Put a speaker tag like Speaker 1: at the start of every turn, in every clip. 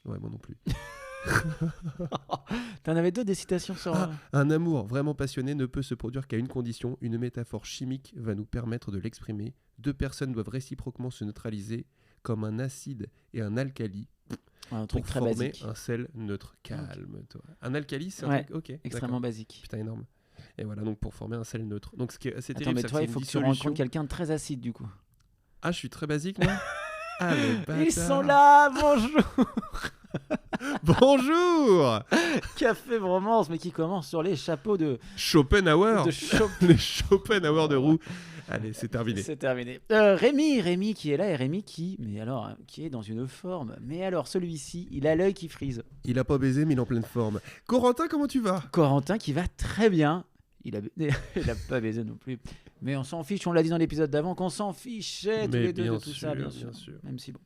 Speaker 1: Ouais, moi non plus.
Speaker 2: T'en avais d'autres des citations sur...
Speaker 1: Un amour vraiment passionné ne peut se produire qu'à une condition. Une métaphore chimique va nous permettre de l'exprimer. Deux personnes doivent réciproquement se neutraliser comme un acide et un alcali
Speaker 2: un truc
Speaker 1: pour
Speaker 2: très
Speaker 1: former
Speaker 2: basique.
Speaker 1: un sel neutre. Calme-toi. Un alcali, c'est un
Speaker 2: Ouais,
Speaker 1: truc... Ok,
Speaker 2: extrêmement
Speaker 1: d'accord.
Speaker 2: basique.
Speaker 1: Putain, énorme. Et voilà, donc pour former un sel neutre. Donc ce qui est assez
Speaker 2: Attends,
Speaker 1: terrible,
Speaker 2: mais
Speaker 1: c'est
Speaker 2: toi,
Speaker 1: que
Speaker 2: il
Speaker 1: c'est
Speaker 2: faut
Speaker 1: une
Speaker 2: que tu
Speaker 1: dissolution.
Speaker 2: rencontres quelqu'un de très acide, du coup.
Speaker 1: Ah, je suis très basique, moi. Ah, le bâtard.
Speaker 2: Ils sont là, bonjour.
Speaker 1: Bonjour.
Speaker 2: Café Bromance, mais qui commence sur les chapeaux de
Speaker 1: Schopenhauer.
Speaker 2: Chopin.
Speaker 1: Les Schopenhauer de roue. Allez, c'est terminé.
Speaker 2: C'est terminé. Rémi qui est là, et Rémi qui est dans une forme. Mais alors, celui-ci, il a l'œil qui frise.
Speaker 1: Il a pas baisé, mais il est en pleine forme. Corentin, comment tu vas?
Speaker 2: Corentin qui va très bien. Il a pas baisé non plus. Mais on s'en fiche, on l'a dit dans l'épisode d'avant, qu'on s'en fichait tous les deux de tout ça, bien sûr. Même si bon.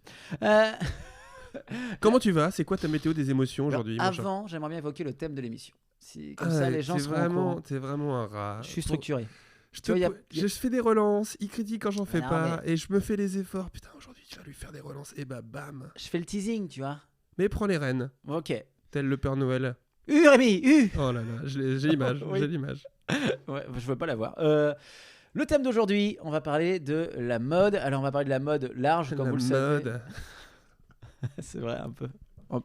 Speaker 1: Comment tu vas? C'est quoi ta météo des émotions aujourd'hui?
Speaker 2: Alors,
Speaker 1: mon chat
Speaker 2: avant, j'aimerais bien évoquer le thème de l'émission. Comme ça, les gens seront au courant.
Speaker 1: T'es vraiment un rat.
Speaker 2: Je suis structuré.
Speaker 1: Je fais des relances, il critique quand j'en fais
Speaker 2: non,
Speaker 1: pas, et je me fais les efforts. Putain, aujourd'hui, tu vas lui faire des relances, et bah bam.
Speaker 2: Je fais le teasing, tu vois.
Speaker 1: Mais prends les rênes,
Speaker 2: Ok.
Speaker 1: tel le Père Noël.
Speaker 2: Rémi,
Speaker 1: Oh là là, j'ai l'image,
Speaker 2: Oui.
Speaker 1: j'ai l'image.
Speaker 2: Ouais, je veux pas la voir. Le thème d'aujourd'hui, on va parler de la mode. Alors, on va parler de la mode large, comme
Speaker 1: La
Speaker 2: vous le savez.
Speaker 1: mode.
Speaker 2: C'est vrai, un peu.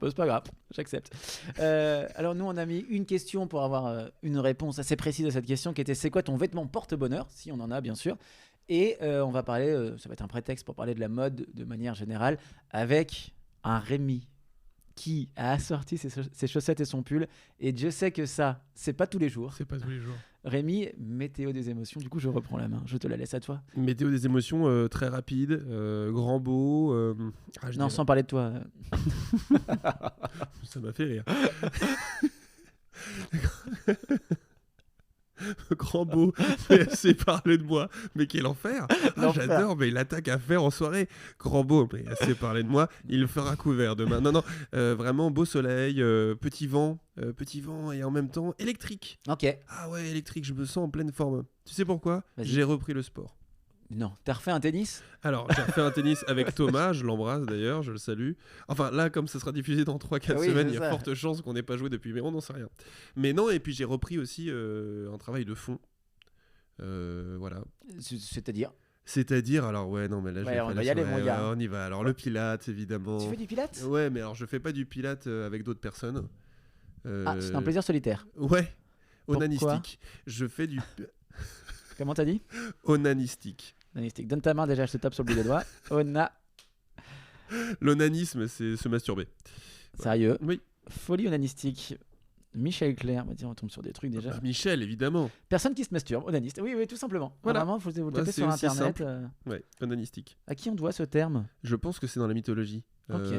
Speaker 2: C'est pas grave, j'accepte. Alors, nous, on a mis une question pour avoir une réponse assez précise à cette question qui était: c'est quoi ton vêtement porte-bonheur? Si on en a, bien sûr. Et on va parler, ça va être un prétexte pour parler de la mode de manière générale, avec un Rémi qui a assorti ses chaussettes et son pull. Et Dieu sait que ça, c'est pas tous les jours.
Speaker 1: C'est pas tous les jours.
Speaker 2: Rémi, météo des émotions. Du coup, je reprends la main. Je te la laisse à toi.
Speaker 1: Météo des émotions très rapide, grand beau.
Speaker 2: Non, sans parler de toi.
Speaker 1: Ça m'a fait rire. Grand beau, mais assez parlé de moi. Mais quel enfer!
Speaker 2: L'enfer.
Speaker 1: J'adore, mais il attaque à faire en soirée. Grand beau, mais assez parlé de moi. Il le fera couvert demain. Non, vraiment beau soleil, petit vent et en même temps électrique.
Speaker 2: Ok.
Speaker 1: Ah ouais, électrique, je me sens en pleine forme. Tu sais pourquoi?
Speaker 2: Vas-y.
Speaker 1: J'ai repris le sport.
Speaker 2: Non, t'as refait un tennis?
Speaker 1: Alors, j'ai fait un tennis avec Thomas, je l'embrasse d'ailleurs, je le salue. Enfin, là, comme ça sera diffusé dans 3-4
Speaker 2: Oui,
Speaker 1: semaines,
Speaker 2: c'est
Speaker 1: il y a
Speaker 2: ça.
Speaker 1: forte chance qu'on n'ait pas joué depuis, mais on n'en sait rien. Mais non, et puis j'ai repris aussi un travail de fond. Voilà.
Speaker 2: C'est-à-dire?
Speaker 1: Alors, ouais, non, mais là, je
Speaker 2: Ouais,
Speaker 1: vais
Speaker 2: on
Speaker 1: pas
Speaker 2: va y
Speaker 1: la
Speaker 2: aller,
Speaker 1: soirée,
Speaker 2: mon gars.
Speaker 1: on y va. Alors, le Pilates, évidemment.
Speaker 2: Tu fais du pilates?
Speaker 1: Ouais, mais alors, je fais pas du Pilates avec d'autres personnes.
Speaker 2: Ah, c'est un plaisir solitaire.
Speaker 1: Ouais,
Speaker 2: Pourquoi?
Speaker 1: onanistique. Je fais du
Speaker 2: Comment t'as dit?
Speaker 1: onanistique.
Speaker 2: Onanistique. Donne ta main déjà, je te tape sur le bout des doigts.
Speaker 1: L'onanisme, c'est se masturber.
Speaker 2: Sérieux.
Speaker 1: Oui.
Speaker 2: Folie onanistique. Michel Clair. Bah, tiens, on tombe sur des trucs déjà.
Speaker 1: Michel, évidemment.
Speaker 2: Personne qui se masturbe. Onaniste. Oui, tout simplement.
Speaker 1: Voilà.
Speaker 2: Vraiment, faut vous le
Speaker 1: Ouais,
Speaker 2: taper
Speaker 1: c'est
Speaker 2: sur
Speaker 1: aussi
Speaker 2: internet.
Speaker 1: simple. Ouais, onanistique.
Speaker 2: À qui on doit ce terme?
Speaker 1: Je pense que c'est dans la mythologie.
Speaker 2: Ok.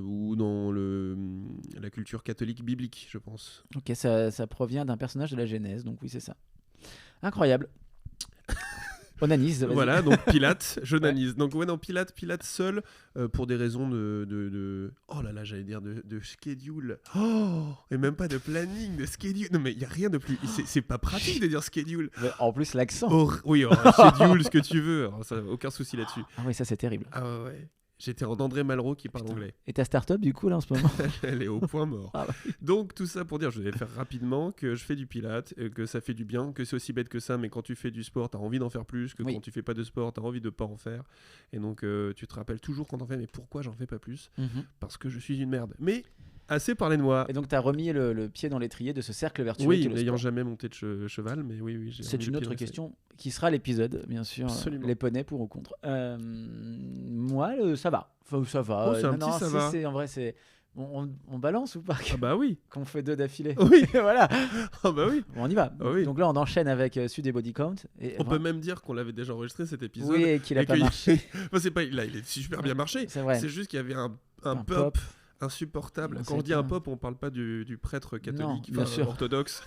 Speaker 1: Ou dans la culture catholique biblique, je pense.
Speaker 2: Ok, ça provient d'un personnage de la Genèse, donc oui, c'est ça. Incroyable. Onanise, vas-y.
Speaker 1: Voilà, donc Pilate, j'onanise. Donc ouais, non, Pilate seul, pour des raisons de... Oh là là, j'allais dire de schedule. Oh, et même pas de planning, de schedule. Non mais il n'y a rien de plus... C'est pas pratique de dire schedule.
Speaker 2: Mais en plus, l'accent.
Speaker 1: Oui, schedule, ce que tu veux. Alors, ça, aucun souci là-dessus.
Speaker 2: Ah oui, ça c'est terrible.
Speaker 1: Ah ouais. J'étais en André Malraux qui parle
Speaker 2: Putain.
Speaker 1: anglais.
Speaker 2: Et ta start-up du coup là en ce moment?
Speaker 1: Elle est au point mort.
Speaker 2: Ah
Speaker 1: Donc tout ça pour dire, je vais faire rapidement, que je fais du Pilates, que ça fait du bien, que c'est aussi bête que ça, mais quand tu fais du sport, t'as envie d'en faire plus, que
Speaker 2: Oui.
Speaker 1: quand tu fais pas de sport, t'as envie de pas en faire. Et donc tu te rappelles toujours quand t'en fais, mais pourquoi j'en fais pas plus? Parce que je suis une merde. Mais assez parlé de moi.
Speaker 2: Et donc t'as remis le pied dans l'étrier de ce cercle vertueux.
Speaker 1: Oui,
Speaker 2: qui est le
Speaker 1: n'ayant
Speaker 2: sport.
Speaker 1: jamais monté de cheval, mais oui.
Speaker 2: C'est une autre question qui sera l'épisode, bien sûr.
Speaker 1: Absolument.
Speaker 2: Les poneys pour ou contre. Moi, ça va. Enfin, ça va.
Speaker 1: Oh, c'est un petit ça va.
Speaker 2: En vrai, c'est... On balance ou pas?
Speaker 1: Ah bah oui.
Speaker 2: Qu'on fait 2 d'affilée.
Speaker 1: Oui.
Speaker 2: Voilà.
Speaker 1: Ah bah oui.
Speaker 2: Bon, on y va.
Speaker 1: Ah oui.
Speaker 2: Donc là, on enchaîne avec Sud et Body Count. Et
Speaker 1: On peut même dire qu'on l'avait déjà enregistré cet épisode.
Speaker 2: Oui, et qu'il a
Speaker 1: et
Speaker 2: pas
Speaker 1: qu'il-
Speaker 2: marché.
Speaker 1: Enfin, c'est pas, il a super bien marché.
Speaker 2: C'est vrai.
Speaker 1: C'est juste qu'il y avait un
Speaker 2: Un
Speaker 1: pop insupportable.
Speaker 2: On
Speaker 1: Quand on
Speaker 2: sait
Speaker 1: dit un
Speaker 2: pas.
Speaker 1: pop, on parle pas du prêtre catholique,
Speaker 2: bien sûr.
Speaker 1: orthodoxe.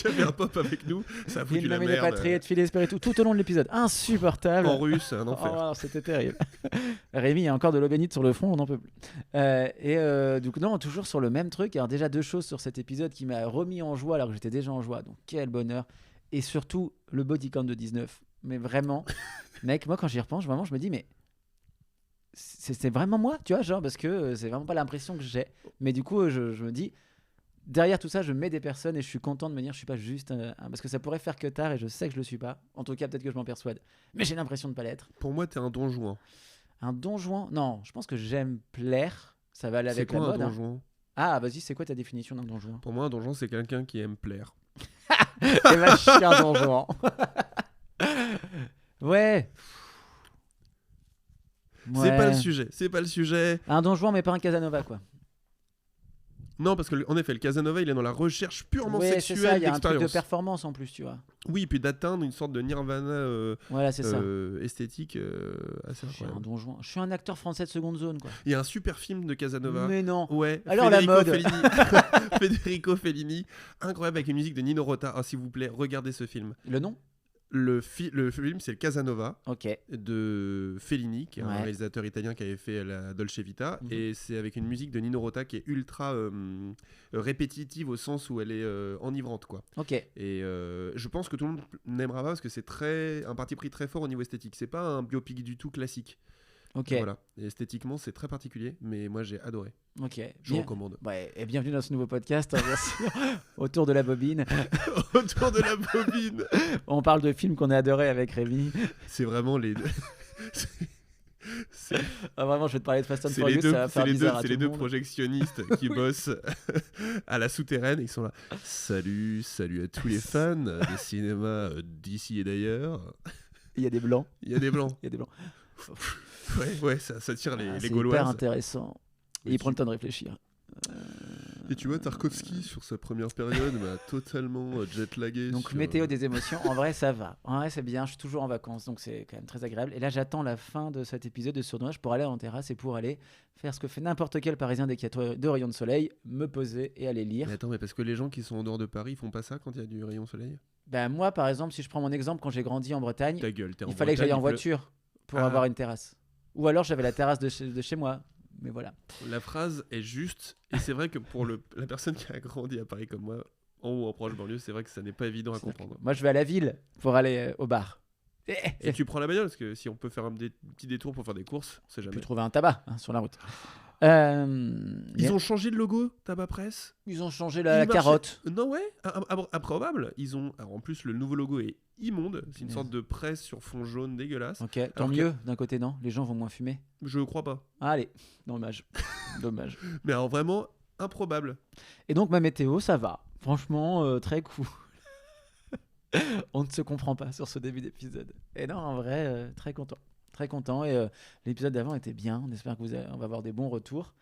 Speaker 1: J'avais un pop avec nous, ça a foutu
Speaker 2: Il
Speaker 1: la
Speaker 2: m'a mis les
Speaker 1: merde.
Speaker 2: patriotes, filet spiritu tout au long de l'épisode. Insupportable.
Speaker 1: En russe, un enfer.
Speaker 2: Oh, c'était terrible. Rémi a encore de l'eau bénite sur le front, on n'en peut plus. Du coup, non, toujours sur le même truc. Alors, déjà, 2 choses sur cet épisode qui m'a remis en joie alors que j'étais déjà en joie. Donc, quel bonheur. Et surtout, le body count de 19. Mais vraiment, mec, moi, quand j'y repense, vraiment, je me dis, mais c'est vraiment moi, tu vois, genre, parce que c'est vraiment pas l'impression que j'ai. Mais du coup, je me dis, derrière tout ça, je mets des personnes et je suis content de me dire, je suis pas juste parce que ça pourrait faire que tard et je sais que je le suis pas. En tout cas, peut-être que je m'en persuade. Mais j'ai l'impression de pas l'être.
Speaker 1: Pour moi, t'es un Don Juan.
Speaker 2: Un Don Juan? Non, je pense que j'aime plaire. Ça va aller
Speaker 1: C'est
Speaker 2: avec la
Speaker 1: quoi un
Speaker 2: mode.
Speaker 1: Don
Speaker 2: hein.
Speaker 1: Juan?
Speaker 2: Ah, vas-y, c'est quoi ta définition d'un Don Juan?
Speaker 1: Pour moi, un Don Juan, c'est quelqu'un qui aime plaire.
Speaker 2: Eh ben, je suis un Don Juan. Ouais.
Speaker 1: C'est pas le
Speaker 2: Ouais.
Speaker 1: sujet, c'est pas le sujet.
Speaker 2: Un Don Juan, mais pas un Casanova, quoi.
Speaker 1: Non, parce que en effet, le Casanova, il est dans la recherche purement
Speaker 2: Ouais, c'est ça,
Speaker 1: sexuelle
Speaker 2: il y a un truc de
Speaker 1: d'expérience.
Speaker 2: performance en plus, tu vois.
Speaker 1: Oui, puis d'atteindre une sorte de nirvana
Speaker 2: Voilà, c'est ça.
Speaker 1: esthétique assez
Speaker 2: Je suis un
Speaker 1: incroyable.
Speaker 2: Don Juan. Je suis un acteur français de seconde zone, quoi.
Speaker 1: Il y a un super film de Casanova.
Speaker 2: Mais non.
Speaker 1: Ouais,
Speaker 2: Alors, la mode.
Speaker 1: Fellini. Federico Fellini, incroyable avec une musique de Nino Rota. Ah, s'il vous plaît, regardez ce film.
Speaker 2: Le nom?
Speaker 1: Le film, c'est le Casanova
Speaker 2: Ok.
Speaker 1: de Fellini, qui est un
Speaker 2: Ouais.
Speaker 1: réalisateur italien qui avait fait la Dolce Vita,
Speaker 2: Mhm.
Speaker 1: et c'est avec une musique de Nino Rota qui est ultra répétitive au sens où elle est enivrante, quoi.
Speaker 2: Ok.
Speaker 1: Et je pense que tout le monde n'aimera pas parce que c'est un parti pris très fort au niveau esthétique. C'est pas un biopic du tout classique.
Speaker 2: Ok.
Speaker 1: Voilà. Et esthétiquement, c'est très particulier, mais moi j'ai adoré.
Speaker 2: Ok.
Speaker 1: Je
Speaker 2: Bien.
Speaker 1: recommande.
Speaker 2: Ouais, et bienvenue dans ce nouveau podcast, hein, bien sûr, autour de la bobine.
Speaker 1: Autour de la bobine.
Speaker 2: On parle de films qu'on a adorés avec Rémi.
Speaker 1: C'est vraiment les deux. c'est
Speaker 2: Ah, vraiment, je vais te parler de Fast and
Speaker 1: c'est
Speaker 2: Furious,
Speaker 1: les deux,
Speaker 2: ça va
Speaker 1: c'est
Speaker 2: faire
Speaker 1: les deux,
Speaker 2: bizarre à
Speaker 1: c'est
Speaker 2: tout
Speaker 1: les
Speaker 2: le
Speaker 1: deux
Speaker 2: monde.
Speaker 1: projectionnistes qui
Speaker 2: Oui.
Speaker 1: bossent à la souterraine. Ils sont là. Salut à tous les fans des cinémas d'ici et d'ailleurs.
Speaker 2: Il y a des blancs.
Speaker 1: Il y a des blancs.
Speaker 2: Il y a des blancs.
Speaker 1: Ouais, ça tire les
Speaker 2: C'est hyper
Speaker 1: Gauloises.
Speaker 2: intéressant. Et
Speaker 1: Mais
Speaker 2: il prend le temps de réfléchir.
Speaker 1: Et tu vois, Tarkovsky, sur sa première période, m'a totalement jetlagué.
Speaker 2: Donc,
Speaker 1: sur,
Speaker 2: météo des émotions, en vrai, ça va. En vrai, c'est bien. Je suis toujours en vacances, donc c'est quand même très agréable. Et là, j'attends la fin de cet épisode de Sournoise pour aller en terrasse et pour aller faire ce que fait n'importe quel Parisien dès qu'il y a 2 rayons de soleil, me poser et aller lire.
Speaker 1: Mais attends, mais parce que les gens qui sont en dehors de Paris, ils font pas ça quand il y a du rayon soleil?
Speaker 2: Ben, moi, par exemple, si je prends mon exemple, quand j'ai grandi en Bretagne,
Speaker 1: Ta gueule, t'es en
Speaker 2: il fallait que j'aille en
Speaker 1: Bretagne,
Speaker 2: voiture pour
Speaker 1: Ah.
Speaker 2: avoir une terrasse. Ou alors, j'avais la terrasse de chez moi. Mais voilà.
Speaker 1: La phrase est juste, et c'est vrai que pour la personne qui a grandi à Paris comme moi, en haut, en proche banlieue, c'est vrai que ça n'est pas évident à comprendre.
Speaker 2: Moi, je vais à la ville pour aller au bar.
Speaker 1: Et tu prends la bagnole, parce que si on peut faire un petit détour pour faire des courses, on sait
Speaker 2: J'ai
Speaker 1: jamais.
Speaker 2: pu trouver un tabac hein, sur la route.
Speaker 1: Ils ont changé le logo, Tabac Presse.
Speaker 2: Ils ont changé
Speaker 1: Il
Speaker 2: la
Speaker 1: marchait-
Speaker 2: carotte.
Speaker 1: Non, ouais, improbable. Alors, en plus, le nouveau logo est immonde. C'est une
Speaker 2: Yes.
Speaker 1: sorte de presse sur fond jaune dégueulasse.
Speaker 2: Ok, tant
Speaker 1: Alors que-
Speaker 2: mieux d'un côté, non? Les gens vont moins fumer.
Speaker 1: Je crois pas.
Speaker 2: Allez, dommage. Dommage.
Speaker 1: Mais alors, vraiment, improbable.
Speaker 2: Et donc, ma météo, ça va. Franchement, très cool. On ne se comprend pas sur ce début d'épisode. Et non, en vrai, très content. Très content. Et l'épisode d'avant était bien. On espère que on va avoir des bons retours.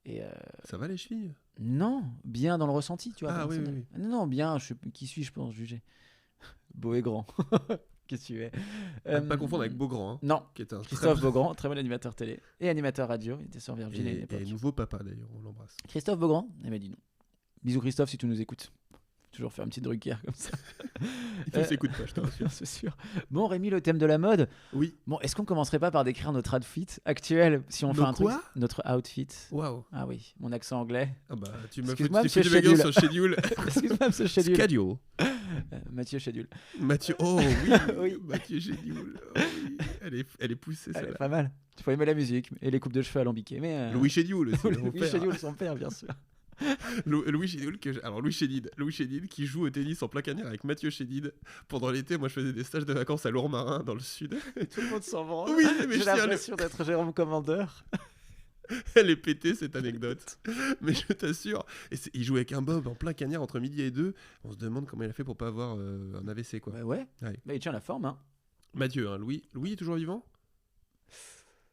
Speaker 2: Et
Speaker 1: Ça va, les chevilles?
Speaker 2: non, bien dans le ressenti, tu vois.
Speaker 1: Ah,
Speaker 2: dans le
Speaker 1: oui,
Speaker 2: sens-
Speaker 1: oui,
Speaker 2: Non, bien. Qui suis-je pour juger? Beau et grand. Qu'est-ce que tu es?
Speaker 1: À ne pas confondre avec Beaugrand, hein,
Speaker 2: Non,
Speaker 1: qui est un
Speaker 2: Christophe
Speaker 1: très
Speaker 2: Beaugrand, très bon animateur télé et animateur radio. Il était sur Virgin à
Speaker 1: et
Speaker 2: l'époque.
Speaker 1: nouveau papa d'ailleurs, on l'embrasse.
Speaker 2: Christophe Beaugrand? Eh ben dis nous. Bisous Christophe si tu nous écoutes. Toujours faire un petit Drucker comme ça.
Speaker 1: Il ne s'écoute pas, je te rassure.
Speaker 2: C'est sûr. Bon Rémi, le thème de la mode.
Speaker 1: Oui.
Speaker 2: Bon, est-ce qu'on commencerait pas par décrire notre outfit actuel si on fait
Speaker 1: Nos
Speaker 2: un truc
Speaker 1: quoi
Speaker 2: notre outfit.
Speaker 1: Waouh.
Speaker 2: Ah oui, mon accent anglais.
Speaker 1: Ah bah, tu m'as fait
Speaker 2: Excuse-moi,
Speaker 1: tu fais
Speaker 2: monsieur
Speaker 1: du baguette
Speaker 2: Schedule.
Speaker 1: sur schedule.
Speaker 2: Excuse-moi, monsieur Schedule.
Speaker 1: Schedule.
Speaker 2: Mathieu Schedule.
Speaker 1: Mathieu. Oh oui.
Speaker 2: Oui.
Speaker 1: Mathieu Schedule. Oh, oui. Elle est poussée,
Speaker 2: Elle est
Speaker 1: celle-là.
Speaker 2: pas mal. Tu faut aimer la musique et les coupes de cheveux alambiquées. Mais
Speaker 1: Louis Schedule aussi. mon
Speaker 2: Louis
Speaker 1: père.
Speaker 2: Schedule, son père, bien sûr.
Speaker 1: Louis Chédid, Louis Chédid qui joue au tennis en plein cagnard avec Mathieu Chédid. Pendant l'été, moi je faisais des stages de vacances à Lourmarin dans le sud.
Speaker 2: Tout le monde s'en branle.
Speaker 1: Oui, mais
Speaker 2: J'ai
Speaker 1: je tiens à le-
Speaker 2: l'impression d'être Jérôme Commandeur.
Speaker 1: Elle est pétée cette anecdote. Mais je t'assure. Il jouait avec un bob en plein cagnard entre midi et 2. On se demande comment il a fait pour pas avoir un AVC quoi.
Speaker 2: Bah ouais.
Speaker 1: Ouais.
Speaker 2: Bah, il tient la forme, hein.
Speaker 1: Mathieu, hein, Louis est toujours vivant?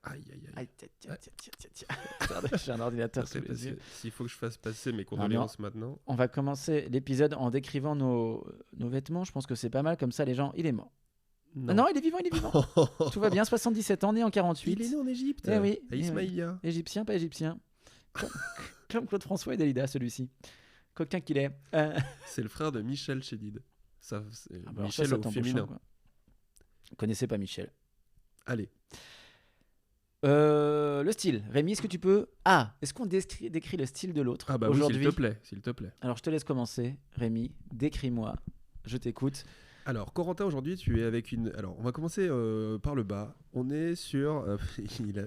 Speaker 1: Aïe aïe aïe.
Speaker 2: Aïe, tiens. Pardon, j'ai un ordinateur sous
Speaker 1: Après, parce
Speaker 2: les
Speaker 1: que
Speaker 2: yeux.
Speaker 1: s'il faut que je fasse passer mes condoléances maintenant.
Speaker 2: On va commencer l'épisode en décrivant nos vêtements. Je pense que c'est pas mal. Comme ça, les gens, il est mort. Non, il est vivant, il est vivant. Tout va bien, 77 ans, né en 48.
Speaker 1: Il est né en Égypte.
Speaker 2: Eh oui,
Speaker 1: À
Speaker 2: eh
Speaker 1: Ismaïlia.
Speaker 2: Égyptien, pas égyptien. Comme Claude François et Dalida, celui-ci. Coquin qu'il est.
Speaker 1: C'est le frère de Michel Chédid. Ça, c'est
Speaker 2: Ah bah alors
Speaker 1: Michel
Speaker 2: ça
Speaker 1: au
Speaker 2: t'embauche,
Speaker 1: féminin.
Speaker 2: quoi. Vous connaissez pas Michel.
Speaker 1: Allez.
Speaker 2: Le style. Rémi, est-ce que tu peux... est-ce qu'on décrit le style de l'autre
Speaker 1: Ah bah oui,
Speaker 2: aujourd'hui?
Speaker 1: s'il te plaît.
Speaker 2: Alors, je te laisse commencer. Rémi, décris-moi. Je t'écoute.
Speaker 1: Alors, Corentin, aujourd'hui, tu es avec une... Alors, on va commencer par le bas. On est sur...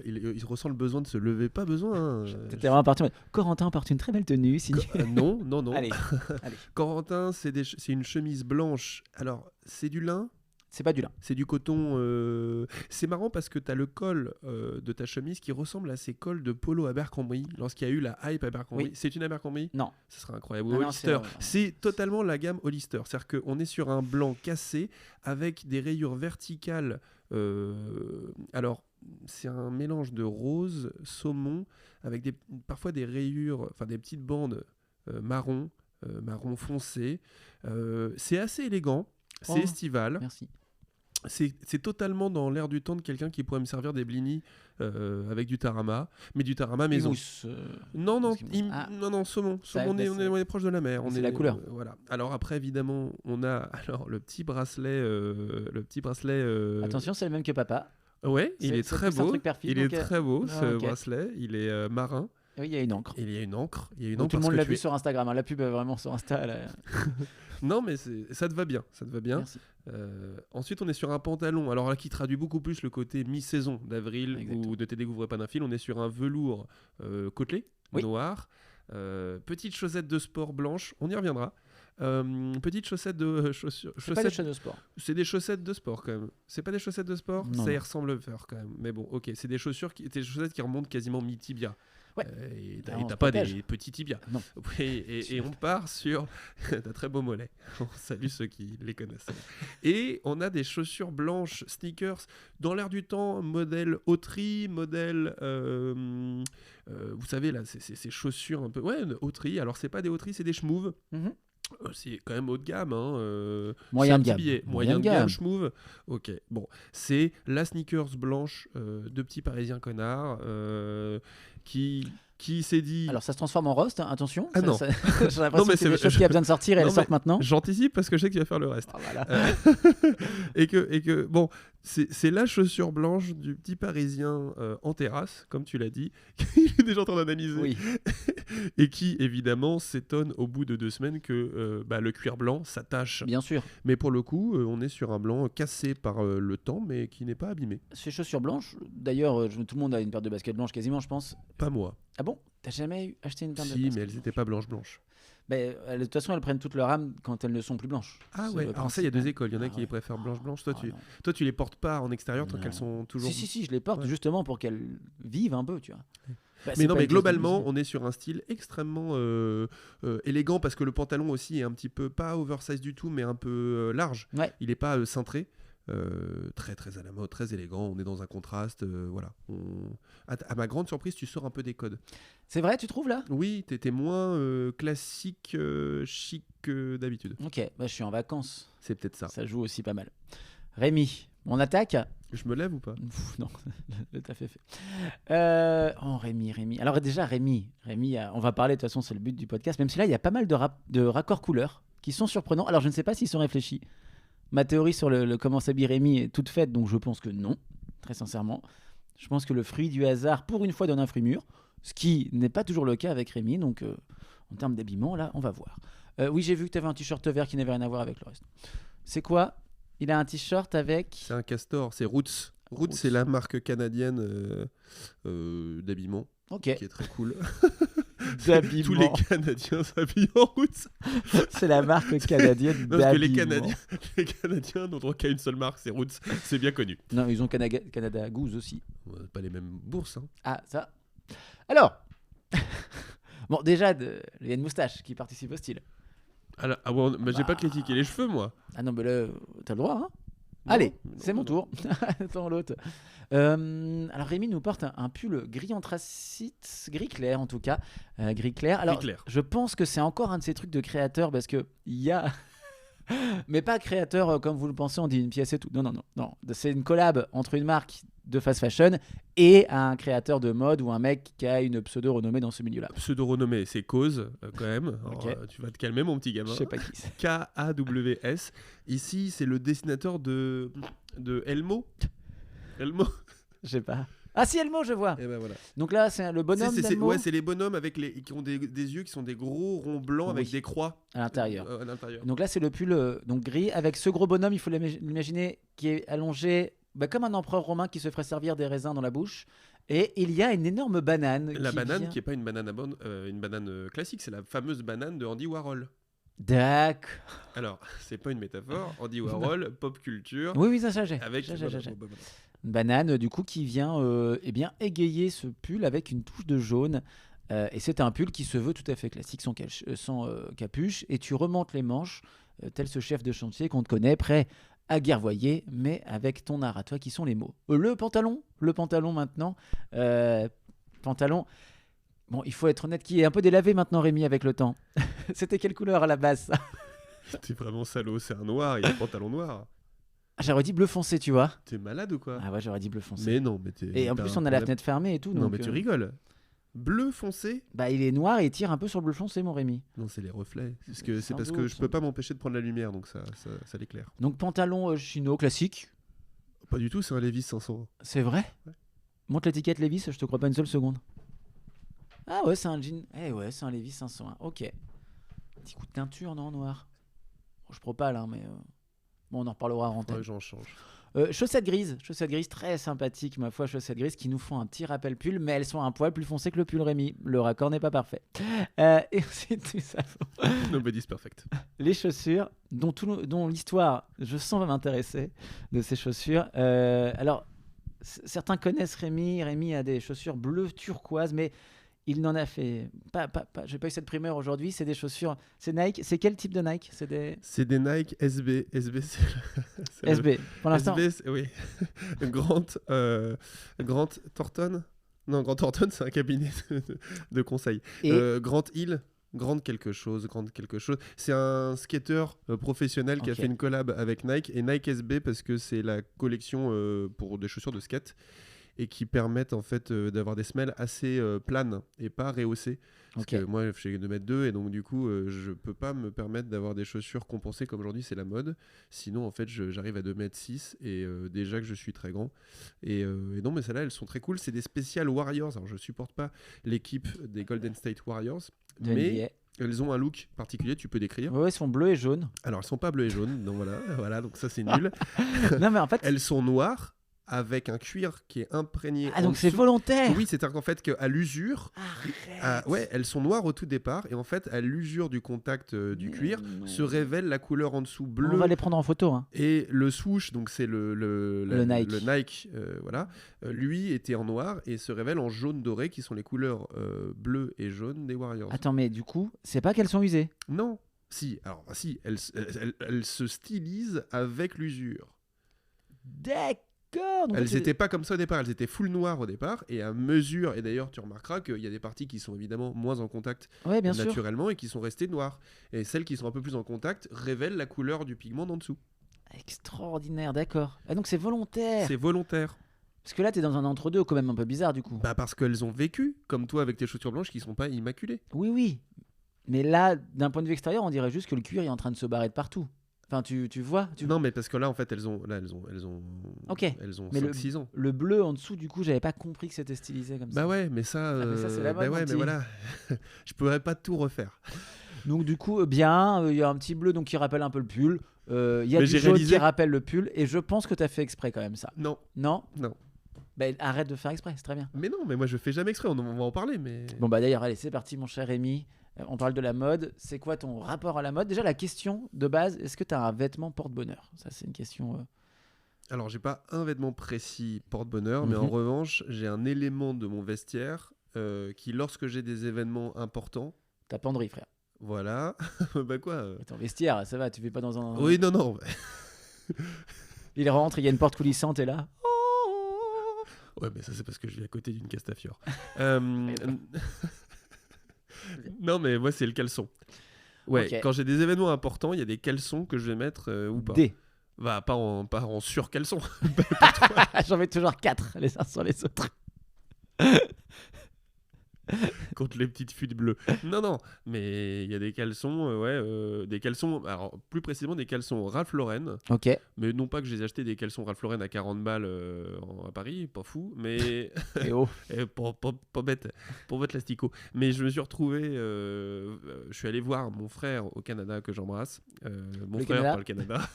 Speaker 1: il ressent le besoin de se lever. Pas besoin.
Speaker 2: T'étais vraiment parti en mode, Corentin porte une très belle tenue. Signée.
Speaker 1: Non.
Speaker 2: Allez.
Speaker 1: Corentin, c'est une chemise blanche. Alors, c'est du lin.
Speaker 2: C'est pas du lin.
Speaker 1: C'est du coton. C'est marrant parce que tu as le col de ta chemise qui ressemble à ces cols de polo Abercrombie lorsqu'il y a eu la hype Abercrombie.
Speaker 2: Oui.
Speaker 1: C'est une Abercrombie?
Speaker 2: Non.
Speaker 1: Ce serait incroyable.
Speaker 2: Non,
Speaker 1: Hollister.
Speaker 2: c'est
Speaker 1: C'est totalement la gamme Hollister. C'est-à-dire qu'on est sur un blanc cassé avec des rayures verticales. Alors, c'est un mélange de rose, saumon, avec parfois des rayures, enfin des petites bandes marron foncé. C'est assez élégant. C'est estival.
Speaker 2: Merci.
Speaker 1: C'est totalement dans l'air du temps de quelqu'un qui pourrait me servir des blinis avec du tarama, mais du tarama maison.
Speaker 2: Mousse,
Speaker 1: Non, saumon.
Speaker 2: Ça,
Speaker 1: On
Speaker 2: bah,
Speaker 1: est proche de la mer.
Speaker 2: c'est la couleur.
Speaker 1: Voilà. Alors après, évidemment, on a le petit bracelet.
Speaker 2: Attention, c'est le même que papa.
Speaker 1: Ouais, il est très
Speaker 2: plus un
Speaker 1: beau.
Speaker 2: truc perfide,
Speaker 1: Il est
Speaker 2: donc,
Speaker 1: très beau, ce
Speaker 2: ok.
Speaker 1: bracelet. Il est marin.
Speaker 2: Oui, il y a une encre.
Speaker 1: Il y a une encre. Tout
Speaker 2: Donc, tout le monde l'a vu sur Instagram. Hein. La pub est vraiment sur Insta.
Speaker 1: Non, mais ça te va bien.
Speaker 2: Merci.
Speaker 1: Ensuite, on est sur un pantalon, alors là qui traduit beaucoup plus le côté mi-saison d'avril
Speaker 2: Exactement.
Speaker 1: ou Ne te découvre pas d'un fil. On est sur un velours côtelé,
Speaker 2: Oui.
Speaker 1: noir, petites chaussettes de sport blanches, on y reviendra. Petites chaussettes de chaussures.
Speaker 2: C'est pas des choses de sport.
Speaker 1: C'est des chaussettes de sport quand même. C'est pas des chaussettes de sport?
Speaker 2: Non,
Speaker 1: Ça y
Speaker 2: non.
Speaker 1: ressemble faire quand même. Mais bon, ok, c'est des chaussettes qui remontent quasiment mi-tibia.
Speaker 2: Ouais.
Speaker 1: Et
Speaker 2: Ah, on
Speaker 1: t'as
Speaker 2: se
Speaker 1: pas
Speaker 2: protège.
Speaker 1: des petits tibias.
Speaker 2: Non.
Speaker 1: Oui, et on part sur... T'as très beau mollet. On salue ceux qui les connaissent. Et on a des chaussures blanches, sneakers, dans l'air du temps, modèle Autry, modèle... vous savez, là, ces chaussures un peu... Ouais, Autry. Alors, c'est pas des Autry, c'est des schmouves.
Speaker 2: Mhm.
Speaker 1: C'est quand même haut de gamme. Hein,
Speaker 2: Moyen
Speaker 1: c'est
Speaker 2: de
Speaker 1: un
Speaker 2: gamme.
Speaker 1: petit billet. Moyen de gamme, schmouve. Ok, bon. C'est la sneakers blanche de petits parisiens connards qui s'est dit...
Speaker 2: Alors ça se transforme en roast, hein, attention.
Speaker 1: Ah non.
Speaker 2: J'ai l'impression
Speaker 1: Non, mais
Speaker 2: que c'est des
Speaker 1: c'est-
Speaker 2: choses qui a besoin de sortir et
Speaker 1: Non,
Speaker 2: elles sortent maintenant.
Speaker 1: J'anticipe parce que je sais que tu vas faire le reste.
Speaker 2: Ah, voilà.
Speaker 1: Et que bon, c'est la chaussure blanche du petit parisien en terrasse, comme tu l'as dit, qu'il est déjà en train d'analyser.
Speaker 2: Oui.
Speaker 1: Et qui, évidemment, s'étonne au bout de 2 semaines que le cuir blanc s'attache.
Speaker 2: Bien sûr.
Speaker 1: Mais pour le coup, on est sur un blanc cassé par le temps, mais qui n'est pas abîmé.
Speaker 2: Ces chaussures blanches, d'ailleurs, tout le monde a une paire de baskets blanches quasiment, je pense.
Speaker 1: Pas moi.
Speaker 2: Ah bon? T'as jamais acheté une paire de
Speaker 1: Si,
Speaker 2: baskets
Speaker 1: mais elles n'étaient pas blanches.
Speaker 2: Ben, de toute façon, elles prennent toute leur âme quand elles ne sont plus blanches.
Speaker 1: Ah
Speaker 2: C'est
Speaker 1: ouais,
Speaker 2: le
Speaker 1: alors ça, il y a
Speaker 2: principe,
Speaker 1: deux
Speaker 2: hein.
Speaker 1: écoles. Il y en a
Speaker 2: Ah
Speaker 1: qui
Speaker 2: ouais.
Speaker 1: les préfèrent blanches. Toi,
Speaker 2: Ah non.
Speaker 1: tu les portes pas en extérieur tant
Speaker 2: Non.
Speaker 1: qu'elles sont toujours...
Speaker 2: Si, je les porte
Speaker 1: Ouais.
Speaker 2: justement pour qu'elles vivent un peu, tu vois. Bah, c'est
Speaker 1: Mais non,
Speaker 2: pas
Speaker 1: mais
Speaker 2: une question de
Speaker 1: globalement,
Speaker 2: musique.
Speaker 1: on est sur un style extrêmement élégant parce que le pantalon aussi est un petit peu, pas oversize du tout, mais un peu large.
Speaker 2: Ouais.
Speaker 1: Il n'est pas cintré. Très très à la mode, très élégant. On est dans un contraste. Voilà. À ma grande surprise, tu sors un peu des codes.
Speaker 2: C'est vrai, tu trouves là?
Speaker 1: Oui, t'étais moins classique, chic que d'habitude.
Speaker 2: Ok, bah, je suis en vacances.
Speaker 1: C'est peut-être ça.
Speaker 2: Ça joue aussi pas mal. Rémi, on attaque?
Speaker 1: Je me lève ou pas?
Speaker 2: Pff, non, le taf est fait. Oh, Rémi. Alors déjà, Rémi, on va parler, de toute façon, c'est le but du podcast, même si là, il y a pas mal de raccords couleurs qui sont surprenants. Alors, je ne sais pas s'ils sont réfléchis. Ma théorie sur le comment s'habille Rémi est toute faite, donc je pense que non, très sincèrement. Je pense que le fruit du hasard, pour une fois, donne un fruit mûr, ce qui n'est pas toujours le cas avec Rémi, donc en termes d'habillement, là, on va voir. Oui, j'ai vu que tu avais un t-shirt vert qui n'avait rien à voir avec le reste. C'est quoi? Il a un t-shirt avec...
Speaker 1: C'est un castor, c'est Roots. Roots, c'est la marque canadienne d'habillement,
Speaker 2: Ok,
Speaker 1: qui est très cool.
Speaker 2: d'habillement.
Speaker 1: Tous les Canadiens s'habillent en Roots.
Speaker 2: C'est la marque canadienne
Speaker 1: Non, parce que les
Speaker 2: d'habillement.
Speaker 1: Canadiens n'ont droit qu'à une seule marque, c'est Roots. C'est bien connu.
Speaker 2: Non, ils ont Canada Goose aussi.
Speaker 1: Pas les mêmes bourses. Hein.
Speaker 2: Ah, ça. Alors, bon, déjà, il y a une moustache qui participe au style.
Speaker 1: Alors, mais j'ai pas critiqué les cheveux, moi.
Speaker 2: Ah non, mais là, t'as le droit, hein.
Speaker 1: Non,
Speaker 2: Allez,
Speaker 1: non,
Speaker 2: c'est mon
Speaker 1: non.
Speaker 2: tour. Attends, l'autre. Alors, Rémi nous porte un pull gris anthracite, gris clair en tout cas. Gris clair. Alors,
Speaker 1: Gris clair.
Speaker 2: je pense que c'est encore un de ces trucs de créateur parce que il y a. Mais pas créateur comme vous le pensez, on dit une pièce et tout. Non. C'est une collab entre une marque de fast fashion et un créateur de mode ou un mec qui a une pseudo-renommée dans ce milieu-là.
Speaker 1: Pseudo-renommé, c'est Cause, quand même. Alors,
Speaker 2: Ok.
Speaker 1: tu vas te calmer, mon petit gamin.
Speaker 2: Je sais pas qui c'est.
Speaker 1: Kaws. Ici, c'est le dessinateur de Elmo. Elmo.
Speaker 2: Je sais pas. Ah si, Elmo, je vois.
Speaker 1: Et ben voilà.
Speaker 2: Donc là, c'est le bonhomme d'Elmo
Speaker 1: Ouais, c'est les bonhommes avec qui ont des yeux qui sont des gros ronds blancs avec
Speaker 2: Oui.
Speaker 1: des croix
Speaker 2: à l'intérieur.
Speaker 1: à l'intérieur.
Speaker 2: Donc là, c'est le pull donc gris avec ce gros bonhomme, il faut l'imaginer, qui est allongé comme un empereur romain qui se ferait servir des raisins dans la bouche. Et il y a une énorme banane.
Speaker 1: La banane
Speaker 2: vient...
Speaker 1: qui est pas une banane une banane classique, c'est la fameuse banane de Andy Warhol.
Speaker 2: D'accord.
Speaker 1: Alors, c'est pas une métaphore. Andy Warhol, pop culture.
Speaker 2: Oui, ça j'ai.
Speaker 1: Avec
Speaker 2: J'ai.
Speaker 1: voilà.
Speaker 2: Une banane, du coup, qui vient égayer ce pull avec une touche de jaune. Et c'est un pull qui se veut tout à fait classique, sans capuche. Et tu remontes les manches, tel ce chef de chantier qu'on te connaît, prêt à guerroyer, mais avec ton art à toi qui sont les mots. Le pantalon maintenant. Pantalon. Bon, il faut être honnête, qui est un peu délavé maintenant, Rémi, avec le temps. C'était quelle couleur à la base ça?
Speaker 1: T'es vraiment salaud, c'est un noir, il a un pantalon noir.
Speaker 2: J'aurais dit bleu foncé, tu vois.
Speaker 1: T'es malade ou quoi?
Speaker 2: Ah ouais, j'aurais dit bleu foncé.
Speaker 1: Mais non, mais
Speaker 2: Et en plus, on a la fenêtre fermée et tout.
Speaker 1: Non,
Speaker 2: donc,
Speaker 1: mais tu rigoles. Bleu foncé?
Speaker 2: Bah, il est noir et il tire un peu sur le bleu foncé, mon Rémi.
Speaker 1: Non, c'est les reflets. C'est
Speaker 2: Sans
Speaker 1: parce
Speaker 2: doute,
Speaker 1: que je
Speaker 2: sans
Speaker 1: peux pas m'empêcher de prendre la lumière, donc ça l'éclaire.
Speaker 2: Donc, pantalon chino classique.
Speaker 1: Pas du tout, c'est un Levi's 500.
Speaker 2: C'est vrai?
Speaker 1: Ouais.
Speaker 2: Montre l'étiquette Levi's, je te crois pas une seule seconde. Ah ouais, c'est un jean. Eh ouais, c'est un Levi's 501. Ok. Petit coup de teinture, non, noir. Bon, je propale, hein, mais. Bon, on en reparlera en
Speaker 1: Ouais,
Speaker 2: antenne.
Speaker 1: j'en change.
Speaker 2: Chaussettes grises très sympathiques, ma foi, chaussettes grises qui nous font un petit rappel pull, mais elles sont un poil plus foncées que le pull Rémi. Le raccord n'est pas parfait. Et ensuite, tout ça.
Speaker 1: Nobody's perfect.
Speaker 2: Les chaussures, dont l'histoire, je sens, va m'intéresser, de ces chaussures. Alors, certains connaissent Rémi. Rémi a des chaussures bleues turquoise, mais il n'en a fait pas. J'ai pas eu cette primeur aujourd'hui. C'est des chaussures. C'est Nike. C'est quel type de Nike? C'est des
Speaker 1: Nike SB. SB, c'est
Speaker 2: SB. Pour l'instant.
Speaker 1: SB, oui. Grant Thornton. Non, Grant Thornton, c'est un cabinet de conseil.
Speaker 2: Et
Speaker 1: Grant Hill. Grande quelque chose. C'est un skater professionnel qui a
Speaker 2: Ok.
Speaker 1: fait une collab avec Nike et Nike SB parce que c'est la collection pour des chaussures de skate et qui permettent en fait d'avoir des semelles assez planes et pas rehaussées. Parce
Speaker 2: Ok.
Speaker 1: que moi, je fais 2,2 m et donc du coup, je peux pas me permettre d'avoir des chaussures compensées comme aujourd'hui, c'est la mode. Sinon, en fait, j'arrive à 2,6 m et déjà que je suis très grand. Et non, mais celles-là, elles sont très cool. C'est des spéciales Warriors. Alors, je supporte pas l'équipe des Golden State Warriors,
Speaker 2: de
Speaker 1: mais
Speaker 2: NBA.
Speaker 1: elles ont un look particulier, tu peux décrire.
Speaker 2: Ouais, elles sont bleues et jaunes.
Speaker 1: Alors, elles sont pas bleues et jaunes, donc voilà, donc ça c'est nul.
Speaker 2: Non, mais en fait.
Speaker 1: Elles sont noires avec un cuir qui est imprégné.
Speaker 2: Ah,
Speaker 1: en
Speaker 2: donc c'est
Speaker 1: dessous.
Speaker 2: volontaire.
Speaker 1: Oui, c'est-à-dire qu'en fait, qu'à l'usure,
Speaker 2: Arrête.
Speaker 1: ouais, elles sont noires au tout départ, et en fait, à l'usure du contact du
Speaker 2: Mais
Speaker 1: cuir,
Speaker 2: non.
Speaker 1: se révèle la couleur en dessous bleue.
Speaker 2: On va les prendre en photo. Hein.
Speaker 1: Et le swoosh, donc c'est le
Speaker 2: Nike.
Speaker 1: le Nike voilà, lui était en noir et se révèle en jaune doré, qui sont les couleurs bleues et jaunes des Warriors.
Speaker 2: Attends, mais du coup, c'est pas qu'elles sont usées.
Speaker 1: Non, si, alors si, elles se stylisent avec l'usure.
Speaker 2: D'accord. Donc
Speaker 1: Elles
Speaker 2: tu-
Speaker 1: n'étaient pas comme ça au départ, elles étaient full noires au départ, et à mesure, et d'ailleurs tu remarqueras qu'il y a des parties qui sont évidemment moins en contact
Speaker 2: Ouais, bien sûr.
Speaker 1: naturellement et qui sont restées noires. Et celles qui sont un peu plus en contact révèlent la couleur du pigment d'en dessous.
Speaker 2: Extraordinaire, d'accord. Ah, donc c'est volontaire.
Speaker 1: C'est volontaire.
Speaker 2: Parce que là, t'es dans un entre-deux quand même un peu bizarre du coup.
Speaker 1: Bah parce qu'elles ont vécu, comme toi avec tes chaussures blanches qui sont pas immaculées.
Speaker 2: Oui, oui. Mais là, d'un point de vue extérieur, on dirait juste que le cuir est en train de se barrer de partout. Enfin, tu vois
Speaker 1: Non mais parce que là en fait elles ont
Speaker 2: Ok.
Speaker 1: elles ont
Speaker 2: Mais
Speaker 1: 5-6 ans.
Speaker 2: Le bleu en dessous, du coup, j'avais pas compris que c'était stylisé comme ça.
Speaker 1: Bah ouais, mais ça,
Speaker 2: Ah, mais ça, c'est la mode,
Speaker 1: bah
Speaker 2: mon
Speaker 1: ouais, mais
Speaker 2: petit.
Speaker 1: voilà, je pourrais pas tout refaire.
Speaker 2: Donc du coup, bien, il y a un petit bleu donc qui rappelle un peu le pull. Il y a
Speaker 1: Mais
Speaker 2: du
Speaker 1: j'ai
Speaker 2: jaune
Speaker 1: réalisé-
Speaker 2: qui rappelle le pull. Et je pense que t'as fait exprès quand même ça.
Speaker 1: Non,
Speaker 2: Non?
Speaker 1: non.
Speaker 2: Bah, arrête de faire exprès, c'est très bien.
Speaker 1: Mais non, mais moi je fais jamais exprès, on va en parler, mais.
Speaker 2: Bon bah d'ailleurs, allez, c'est parti mon cher Rémi. On parle de la mode. C'est quoi ton rapport à la mode? Déjà, la question de base, est-ce que tu as un vêtement porte-bonheur? Ça, c'est une question...
Speaker 1: Alors, j'ai pas un vêtement précis porte-bonheur, mais en
Speaker 2: Mhm.
Speaker 1: revanche, j'ai un élément de mon vestiaire qui, lorsque j'ai des événements importants,
Speaker 2: Ta penderie, frère.
Speaker 1: voilà, bah quoi
Speaker 2: Et ton vestiaire, ça va, tu fais pas dans un...
Speaker 1: Oui, non.
Speaker 2: Il rentre, il y a une porte coulissante et là...
Speaker 1: Ouais, mais ça, c'est parce que je vis à côté d'une Castafiore. Non, mais moi, c'est le caleçon. Ouais,
Speaker 2: Ok.
Speaker 1: quand j'ai des événements importants, il y a des caleçons que je vais mettre ou pas.
Speaker 2: D.
Speaker 1: Bah, pas en sur-caleçon.
Speaker 2: J'en mets toujours 4 les uns sur les autres.
Speaker 1: Contre les petites fuites bleues. Non, mais il y a des caleçons, des caleçons, alors plus précisément des caleçons Ralph Lauren,
Speaker 2: Ok.
Speaker 1: mais non pas que j'ai acheté des caleçons Ralph Lauren à 40 balles à Paris, pas fou, mais
Speaker 2: Et oh.
Speaker 1: pas bête, pour mettre l'asticot. Mais je me suis retrouvé, je suis allé voir mon frère au Canada que j'embrasse, mon
Speaker 2: Le
Speaker 1: frère
Speaker 2: Canada
Speaker 1: pas le Canada.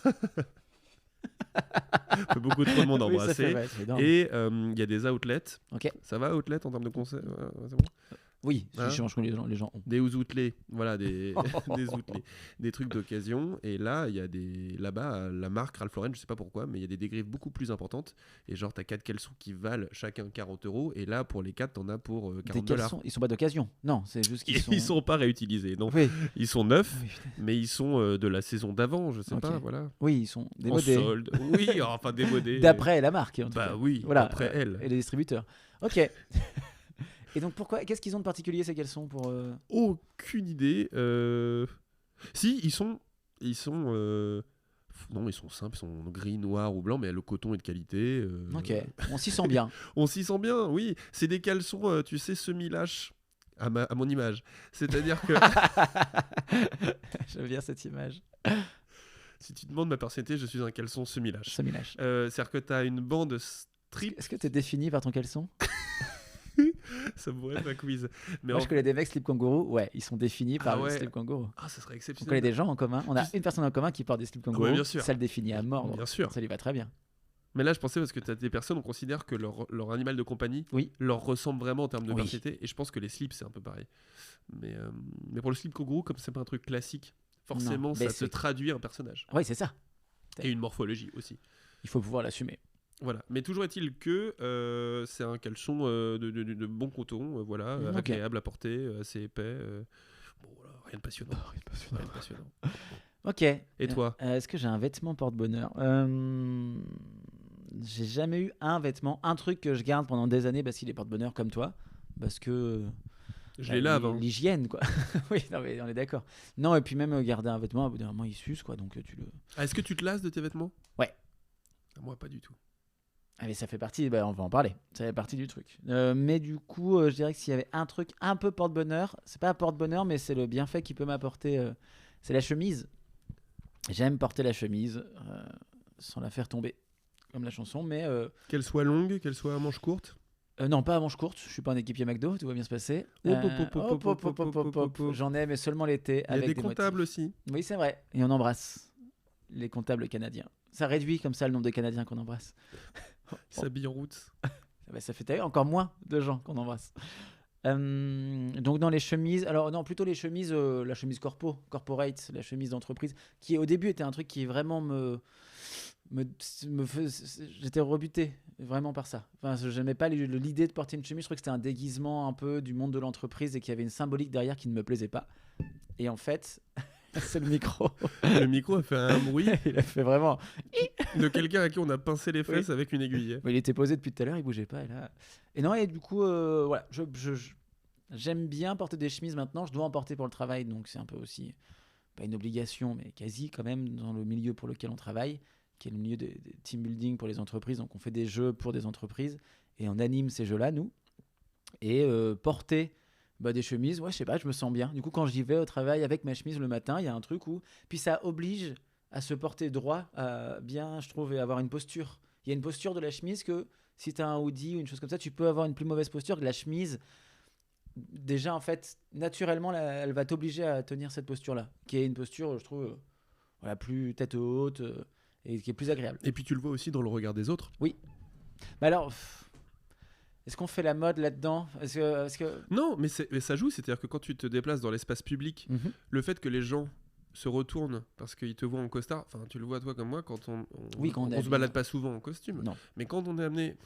Speaker 1: Fait beaucoup trop de monde à
Speaker 2: Oui, ça
Speaker 1: embrasser.
Speaker 2: fait, ouais, c'est énorme.
Speaker 1: Et il y a des outlets.
Speaker 2: Ok.
Speaker 1: Ça va, outlet en termes de conseils? C'est bon.
Speaker 2: Oui,
Speaker 1: Hein
Speaker 2: je connais les gens ont.
Speaker 1: Des outlets, voilà, des outlets, des trucs d'occasion. Et là, il y a là-bas, la marque Ralph Lauren, je sais pas pourquoi, mais il y a des dégriffes beaucoup plus importantes. Et genre, t'as 4 caleçons qui valent chacun 40 €. Et là, pour les 4, t'en as pour
Speaker 2: Des
Speaker 1: 40
Speaker 2: caleçons, ils sont pas d'occasion. Non, c'est juste qu'ils
Speaker 1: Ils sont pas réutilisés, non.
Speaker 2: Oui.
Speaker 1: Ils sont neufs,
Speaker 2: Oui, putain.
Speaker 1: mais ils sont de la saison d'avant, je sais
Speaker 2: Ok.
Speaker 1: pas, voilà.
Speaker 2: Oui, ils sont
Speaker 1: En
Speaker 2: démodés.
Speaker 1: solde. Oui, enfin démodés.
Speaker 2: D'après la marque, en tout
Speaker 1: Bah
Speaker 2: cas.
Speaker 1: oui,
Speaker 2: Voilà,
Speaker 1: après elle.
Speaker 2: et les distributeurs. Ok. Et donc qu'est-ce qu'ils ont de particulier ces caleçons pour
Speaker 1: Aucune idée. Si, ils sont. Non, ils sont simples, ils sont gris, noir ou blanc, mais le coton est de qualité.
Speaker 2: Ok, on s'y sent bien.
Speaker 1: On s'y sent bien, oui. C'est des caleçons, tu sais, semi-lâches. À mon image. C'est-à-dire que
Speaker 2: J'aime bien cette image.
Speaker 1: si tu demandes ma personnalité, je suis un caleçon semi-lâche.
Speaker 2: Semi-lâche.
Speaker 1: C'est-à-dire que tu as une bande strip.
Speaker 2: Est-ce que tu es défini par ton caleçon?
Speaker 1: Ça pourrait être un quiz. Mais
Speaker 2: Moi, je connais des mecs slip kangourou. Ouais, ils sont définis par
Speaker 1: Ah
Speaker 2: le
Speaker 1: ouais.
Speaker 2: slip kangourou.
Speaker 1: Ah, ça serait
Speaker 2: On
Speaker 1: exceptionnel.
Speaker 2: connaît des gens en commun. On a
Speaker 1: Tu-
Speaker 2: une personne en commun qui porte des slip kangourou.
Speaker 1: Ouais, bien sûr.
Speaker 2: Ça le définit à mort.
Speaker 1: Bien sûr.
Speaker 2: Ça lui va très bien.
Speaker 1: Mais là, je pensais parce que tu as des personnes, on considère que leur animal de compagnie
Speaker 2: Oui.
Speaker 1: leur ressemble vraiment en termes de
Speaker 2: Oui.
Speaker 1: personnalité. Et je pense que les slips, c'est un peu pareil. Mais pour le slip kangourou, comme c'est pas un truc classique, forcément,
Speaker 2: Non,
Speaker 1: ça
Speaker 2: mais
Speaker 1: te
Speaker 2: c'est-
Speaker 1: traduit un personnage.
Speaker 2: Oui, c'est ça.
Speaker 1: Et une morphologie aussi.
Speaker 2: Il faut pouvoir l'assumer.
Speaker 1: Voilà. Mais toujours est-il que c'est un caleçon de bon coton, voilà,
Speaker 2: Ok.
Speaker 1: agréable à porter, assez épais. Bon, voilà, rien de passionnant. Rien de passionnant.
Speaker 2: Ok.
Speaker 1: Et toi
Speaker 2: Est-ce que j'ai un vêtement porte-bonheur J'ai jamais eu un vêtement, un truc que je garde pendant des années parce qu'il est porte-bonheur comme toi. Parce que.
Speaker 1: Je les lave. Hein.
Speaker 2: L'hygiène, quoi. Oui, non, mais on est d'accord. Non, et puis même garder un vêtement, à bout d'un moment, il s'use, quoi. Donc tu le.
Speaker 1: Ah, est-ce que tu te lasses de tes vêtements?
Speaker 2: Ouais.
Speaker 1: Ah, moi, pas du tout.
Speaker 2: Ah, mais ça fait partie, on va en parler. Ça fait partie du truc. Mais du coup, je dirais que s'il y avait un truc un peu porte-bonheur, c'est pas un porte-bonheur, mais c'est le bienfait qu'il peut m'apporter. C'est la chemise. J'aime porter la chemise sans la faire tomber, comme la chanson, mais
Speaker 1: Qu'elle soit longue, qu'elle soit à manches courtes.
Speaker 2: non, pas à manches courtes. Je suis pas un équipier McDo, tout va bien se passer. J'en ai, mais seulement l'été.
Speaker 1: Il y a
Speaker 2: avec
Speaker 1: des
Speaker 2: des
Speaker 1: comptables aussi.
Speaker 2: Oui, c'est vrai. Et on embrasse les comptables canadiens. Ça réduit comme ça le nombre de Canadiens qu'on embrasse.
Speaker 1: Ils s'habillent en route.
Speaker 2: Ça fait t'as vu, encore moins de gens qu'on embrasse. Donc dans les chemises, alors non, plutôt les chemises, la chemise corporate, la chemise d'entreprise, qui au début était un truc qui vraiment j'étais rebuté vraiment par ça. Enfin, j'aimais pas l'idée de porter une chemise. Je trouvais que c'était un déguisement un peu du monde de l'entreprise et qu'il y avait une symbolique derrière qui ne me plaisait pas. Et en fait, c'est le micro.
Speaker 1: Le micro a fait un bruit
Speaker 2: Il a fait vraiment.
Speaker 1: de quelqu'un à qui on a pincé les fesses avec une aiguille.
Speaker 2: Il était posé depuis tout à l'heure, il bougeait pas. Et non, et du coup, voilà, j'aime bien porter des chemises maintenant. Je dois en porter pour le travail, donc c'est un peu aussi pas une obligation, mais quasi quand même dans le milieu pour lequel on travaille, qui est le milieu des team building pour les entreprises. Donc on fait des jeux pour des entreprises et on anime ces jeux-là, nous. Et porter des chemises, ouais, je sais pas, je me sens bien. Du coup, quand j'y vais au travail avec ma chemise le matin, il y a un truc où. Puis ça oblige à se porter droit, à bien, je trouve, et avoir une posture. Il y a une posture de la chemise que si tu as un hoodie ou une chose comme ça, tu peux avoir une plus mauvaise posture que la chemise. Déjà, en fait, naturellement, elle va t'obliger à tenir cette posture-là, qui est une posture, je trouve, voilà, plus tête haute et qui est plus agréable.
Speaker 1: Et puis tu le vois aussi dans le regard des autres.
Speaker 2: Oui. Mais alors, est-ce qu'on fait la mode là-dedans? Est-ce que...
Speaker 1: Non, mais ça joue. C'est-à-dire que quand tu te déplaces dans l'espace public, le fait que les gens se retournent parce qu'ils te voient en costard, enfin tu le vois toi comme moi quand on se balade pas souvent en costume,
Speaker 2: non.
Speaker 1: Mais quand on est amené,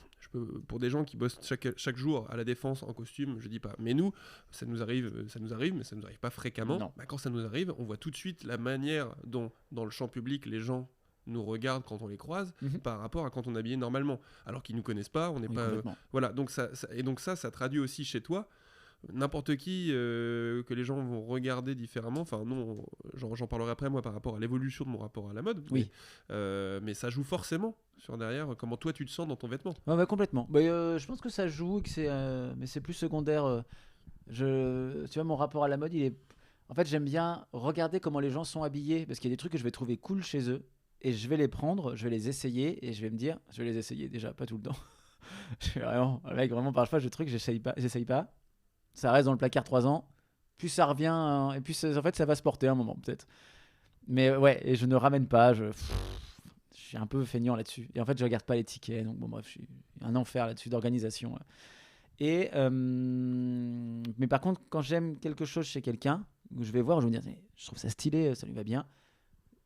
Speaker 1: pour des gens qui bossent chaque jour à la défense en costume, je dis pas, mais nous ça nous arrive, mais ça nous arrive pas fréquemment. Quand ça nous arrive, on voit tout de suite la manière dont dans le champ public les gens nous regardent quand on les croise par rapport à quand on est habillé normalement, alors qu'ils nous connaissent pas, on n'est pas voilà, donc ça traduit aussi chez toi n'importe qui que les gens vont regarder différemment. Enfin, non, j'en parlerai après, moi, par rapport à l'évolution de mon rapport à la mode.
Speaker 2: Oui.
Speaker 1: Mais ça joue forcément sur derrière comment toi tu te sens dans ton vêtement.
Speaker 2: Ouais, complètement. Je pense que ça joue, mais c'est plus secondaire. Tu vois, mon rapport à la mode, en fait, j'aime bien regarder comment les gens sont habillés, parce qu'il y a des trucs que je vais trouver cool chez eux, et je vais les prendre, je vais les essayer, et je vais me dire, je vais les essayer déjà, pas tout le temps. Je suis vraiment, parfois, je trucs, j'essaye pas. Ça reste dans le placard 3 ans, puis ça revient, et puis en fait, ça va se porter un moment, peut-être. Mais ouais, et je ne ramène pas, je suis un peu feignant là-dessus. Et en fait, je regarde pas les tickets, donc bon, bref, je suis un enfer là-dessus d'organisation. Et mais par contre, quand j'aime quelque chose chez quelqu'un, où je vais voir, je vais me dire, je trouve ça stylé, ça lui va bien,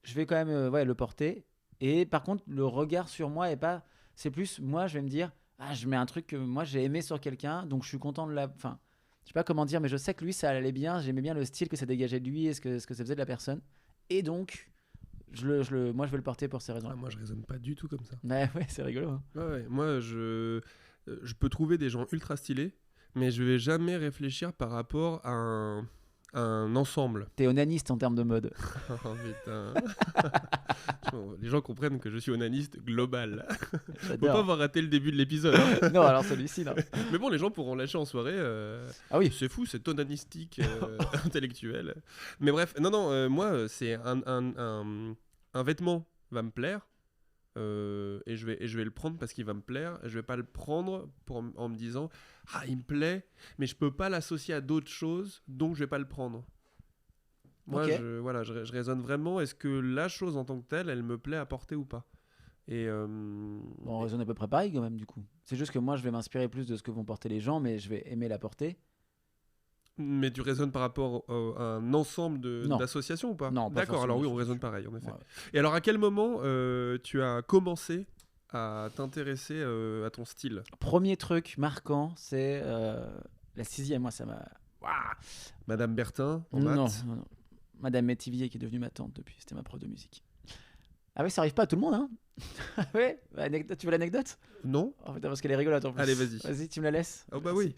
Speaker 2: je vais quand même le porter. Et par contre, le regard sur moi est pas, c'est plus moi, je vais me dire, je mets un truc que moi j'ai aimé sur quelqu'un, donc je suis content de enfin, je sais pas comment dire, mais je sais que lui ça allait bien, j'aimais bien le style que ça dégageait de lui et ce que ça faisait de la personne. Et donc, moi je veux le porter pour ces raisons-là.
Speaker 1: Moi je raisonne pas du tout comme ça.
Speaker 2: Ouais, c'est rigolo. Hein.
Speaker 1: Ouais, moi je peux trouver des gens ultra stylés, mais je vais jamais réfléchir par rapport à un ensemble.
Speaker 2: T'es onaniste en termes de mode.
Speaker 1: Oh putain. Les gens comprennent que je suis onaniste global. Faut pas avoir raté le début de l'épisode. Hein.
Speaker 2: Non, alors celui-ci, non.
Speaker 1: Mais bon, les gens pourront lâcher en soirée.
Speaker 2: Ah oui.
Speaker 1: C'est fou, c'est onanistique intellectuel. Mais bref, non, moi, c'est un vêtement va me plaire. Et je vais le prendre parce qu'il va me plaire. Je vais pas le prendre en me disant il me plaît, mais je peux pas l'associer à d'autres choses, donc je vais pas le prendre. Moi,
Speaker 2: okay.
Speaker 1: je raisonne vraiment. Est-ce que la chose en tant que telle, elle me plaît à porter ou pas? Et
Speaker 2: on raisonne à peu près pareil quand même du coup. C'est juste que moi, je vais m'inspirer plus de ce que vont porter les gens, mais je vais aimer la porter.
Speaker 1: Mais tu raisonnes par rapport à un ensemble d'associations ou pas?
Speaker 2: Non, pas
Speaker 1: D'accord, alors oui, on raisonne pareil, en effet. Ouais. Et alors, à quel moment tu as commencé à t'intéresser à ton style?
Speaker 2: Premier truc marquant, c'est la 6e. Moi, ça m'a...
Speaker 1: Madame Bertin, en maths?
Speaker 2: Non. Madame Métivier, qui est devenue ma tante depuis. C'était ma prof de musique. Ah oui, ça arrive pas à tout le monde, hein. Ouais, tu veux l'anecdote?
Speaker 1: Non.
Speaker 2: Oh, putain, parce qu'elle est rigolote en plus.
Speaker 1: Allez, vas-y.
Speaker 2: Vas-y, tu me la laisses?
Speaker 1: Oh bah oui.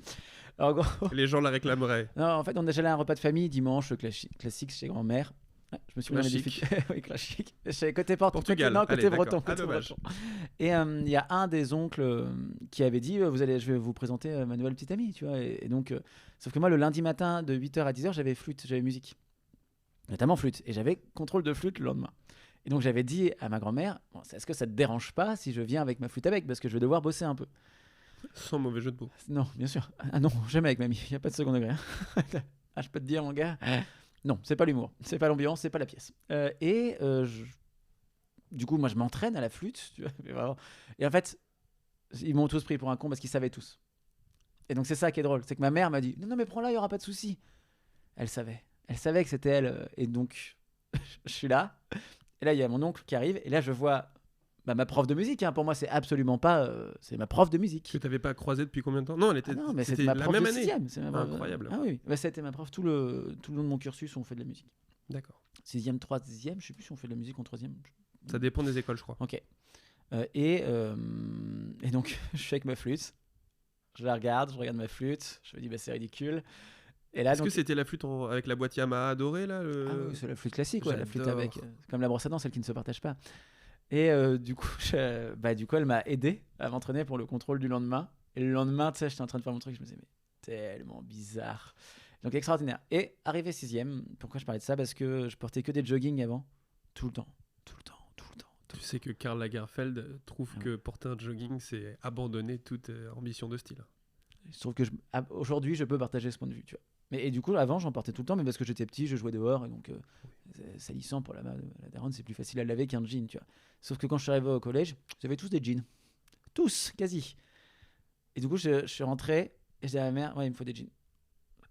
Speaker 2: Alors, gros...
Speaker 1: Les gens la réclameraient.
Speaker 2: Non, en fait, on est allé à un repas de famille dimanche, classique chez grand-mère. Je me suis
Speaker 1: classique.
Speaker 2: Oui, classique. Côté
Speaker 1: Portugal.
Speaker 2: Côté breton.
Speaker 1: Dommage.
Speaker 2: Et il y a un des oncles qui avait dit je vais vous présenter ma nouvelle petite amie, tu vois. Et donc, sauf que moi, le lundi matin de 8h à 10h, j'avais musique, notamment flûte, et j'avais contrôle de flûte le lendemain. Et donc, j'avais dit à ma grand-mère, est-ce que ça te dérange pas si je viens avec ma flûte avec, parce que je vais devoir bosser un peu.
Speaker 1: Sans mauvais jeu de mots.
Speaker 2: Non, bien sûr. Ah non, jamais avec mamie. Il n'y a pas de second degré. Je peux te dire, mon gars. Non, c'est pas l'humour, c'est pas l'ambiance, c'est pas la pièce. Du coup, moi, je m'entraîne à la flûte. Tu vois, et en fait, ils m'ont tous pris pour un con parce qu'ils savaient tous. Et donc, c'est ça qui est drôle. C'est que ma mère m'a dit non, mais prends-la, il n'y aura pas de souci. Elle savait que c'était elle. Et donc, je suis là. Et là, il y a mon oncle qui arrive. Et là, je vois ma prof de musique. Hein. Pour moi, c'est absolument pas. C'est ma prof de musique.
Speaker 1: Que tu n'avais pas croisée depuis combien de temps? Non, elle était.
Speaker 2: Non, mais
Speaker 1: c'était
Speaker 2: ma
Speaker 1: la
Speaker 2: prof
Speaker 1: même
Speaker 2: de
Speaker 1: année.
Speaker 2: 6e.
Speaker 1: Incroyable.
Speaker 2: Ah oui, ça a été ma prof tout le long de mon cursus où on fait de la musique.
Speaker 1: D'accord.
Speaker 2: 6e, 3e, je sais plus si on fait de la musique en 3e.
Speaker 1: Ça dépend des écoles, je crois.
Speaker 2: Ok. Et donc, je suis avec ma flûte. Je la regarde, ma flûte. Je me dis, c'est ridicule. Et là,
Speaker 1: Est-ce que c'était la flûte avec la boîte Yamaha dorée là
Speaker 2: Ah oui, c'est la flûte classique, la flûte avec, comme la brosse à dents, celle qui ne se partage pas. Et du coup, elle m'a aidé à m'entraîner pour le contrôle du lendemain. Et le lendemain, tu sais, j'étais en train de faire mon truc, je me disais, mais tellement bizarre. Donc extraordinaire. Et arrivé 6e, pourquoi je parlais de ça? Parce que je portais que des jogging avant, tout le temps.
Speaker 1: Tu sais que Karl Lagerfeld trouve que porter un jogging, c'est abandonner toute ambition de style.
Speaker 2: Je trouve que aujourd'hui, je peux partager ce point de vue, tu vois. Et du coup, avant, j'en portais tout le temps, mais parce que j'étais petit, je jouais dehors, et donc salissant pour la daronne, c'est plus facile à laver qu'un jean, tu vois. Sauf que quand je suis arrivé au collège, j'avais tous des jeans. Tous, quasi. Et du coup, je suis rentré, et je disais à ma mère, ouais, il me faut des jeans.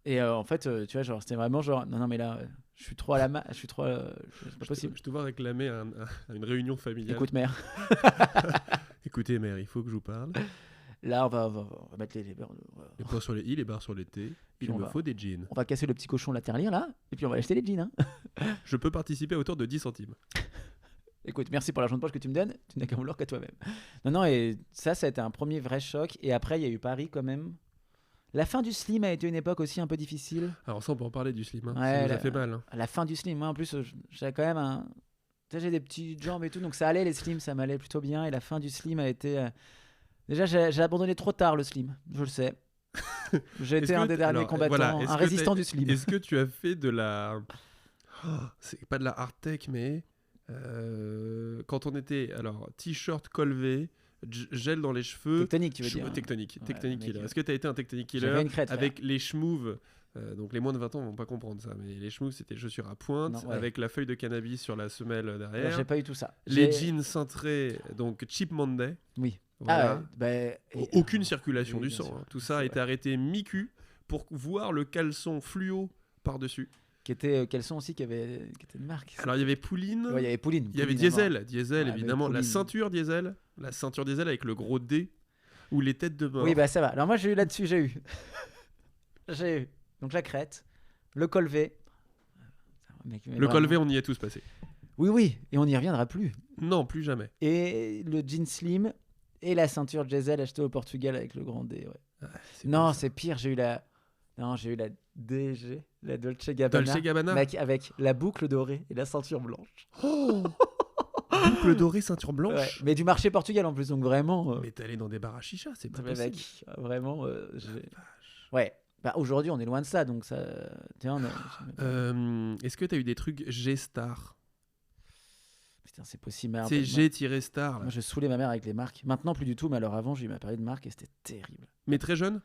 Speaker 2: Et en fait, tu vois, genre, c'était vraiment genre, non, mais là, je suis trop à la c'est pas possible.
Speaker 1: Je te vois réclamer à une réunion familiale.
Speaker 2: Écoute, mère.
Speaker 1: Écoutez, mère, il faut que je vous parle.
Speaker 2: Là, on va mettre les barres.
Speaker 1: Les points sur les i, les barres sur les t. Il me faut des jeans.
Speaker 2: On va casser le petit cochon de la tirelire, là, et puis on va acheter les jeans. Hein.
Speaker 1: Je peux participer à hauteur de 10 centimes.
Speaker 2: Écoute, merci pour l'argent de poche que tu me donnes. Tu n'as qu'à vouloir qu'à toi-même. Non, et ça a été un premier vrai choc. Et après, il y a eu Paris quand même. La fin du slim a été une époque aussi un peu difficile.
Speaker 1: Alors ça, on peut en parler du slim. Hein.
Speaker 2: Ouais,
Speaker 1: Ça nous a fait mal. Hein.
Speaker 2: La fin du slim, moi en plus, j'avais quand même un. Tu sais, j'ai des petites jambes et tout, donc ça allait les slims, ça m'allait plutôt bien. Et la fin du slim a été. Déjà, j'ai abandonné trop tard le slim, je le sais. J'ai été un des derniers combattants, un résistant du slim.
Speaker 1: Est-ce que tu as fait de la. C'est pas de la hard tech, mais. Quand on était. Alors, t-shirt colvé, gel dans les cheveux.
Speaker 2: Tectonique, tu veux dire.
Speaker 1: Tectonique
Speaker 2: Ouais,
Speaker 1: killer.
Speaker 2: mec,
Speaker 1: Est-ce que tu as été un tectonique killer
Speaker 2: J'avais une crête,
Speaker 1: avec les schmouves donc les moins de 20 ans vont pas comprendre ça, mais les schmouves c'était chaussures à pointe
Speaker 2: Non, ouais.
Speaker 1: avec la feuille de cannabis sur la semelle
Speaker 2: Alors,
Speaker 1: derrière.
Speaker 2: j'ai pas eu tout ça.
Speaker 1: Les jeans cintrés, donc Cheap Monday.
Speaker 2: Oui.
Speaker 1: Voilà. Aucune circulation
Speaker 2: oui,
Speaker 1: du
Speaker 2: bien
Speaker 1: sang.
Speaker 2: sûr.
Speaker 1: Hein. Tout ça a été arrêté mi-cul pour voir le caleçon fluo par-dessus.
Speaker 2: Qui était caleçon aussi qui était de marque.
Speaker 1: Alors il y avait Pouline.
Speaker 2: Ouais, il y avait Pouline.
Speaker 1: Il y avait
Speaker 2: Pouline à mort.
Speaker 1: Diesel
Speaker 2: Ouais,
Speaker 1: évidemment.
Speaker 2: mais
Speaker 1: La
Speaker 2: Pouline.
Speaker 1: ceinture diesel avec le gros D ou les têtes de mort.
Speaker 2: Oui, bah ça va. Alors moi, j'ai eu là-dessus, j'ai eu. J'ai eu. Donc la crête, le col V.
Speaker 1: Le col V, on y est tous passés.
Speaker 2: Oui, oui, et on n'y reviendra plus.
Speaker 1: Non, plus jamais.
Speaker 2: Et le jean slim et la ceinture diesel achetée au Portugal avec le grand D. Ouais.
Speaker 1: Ah,
Speaker 2: Non, c'est pire. J'ai eu la DG, la Dolce Gabbana.
Speaker 1: Dolce Gabbana.
Speaker 2: Mec, avec la boucle dorée et la ceinture blanche.
Speaker 1: Oh boucle dorée, ceinture blanche.
Speaker 2: Ouais, mais du marché portugais en plus, donc vraiment.
Speaker 1: Mais t'es allé dans des bars à chicha, c'est pas
Speaker 2: mais
Speaker 1: possible.
Speaker 2: mec, vraiment. Ouais. Bah, aujourd'hui, on est loin de ça, donc ça. Tiens,
Speaker 1: Est-ce que t'as eu des trucs G-Star?
Speaker 2: Putain, c'est possible.
Speaker 1: C'est G-Star.
Speaker 2: Moi, je saoulais ma mère avec les marques. Maintenant, plus du tout, mais alors avant, j'ai eu ma période de marque et c'était terrible.
Speaker 1: Mais très jeune?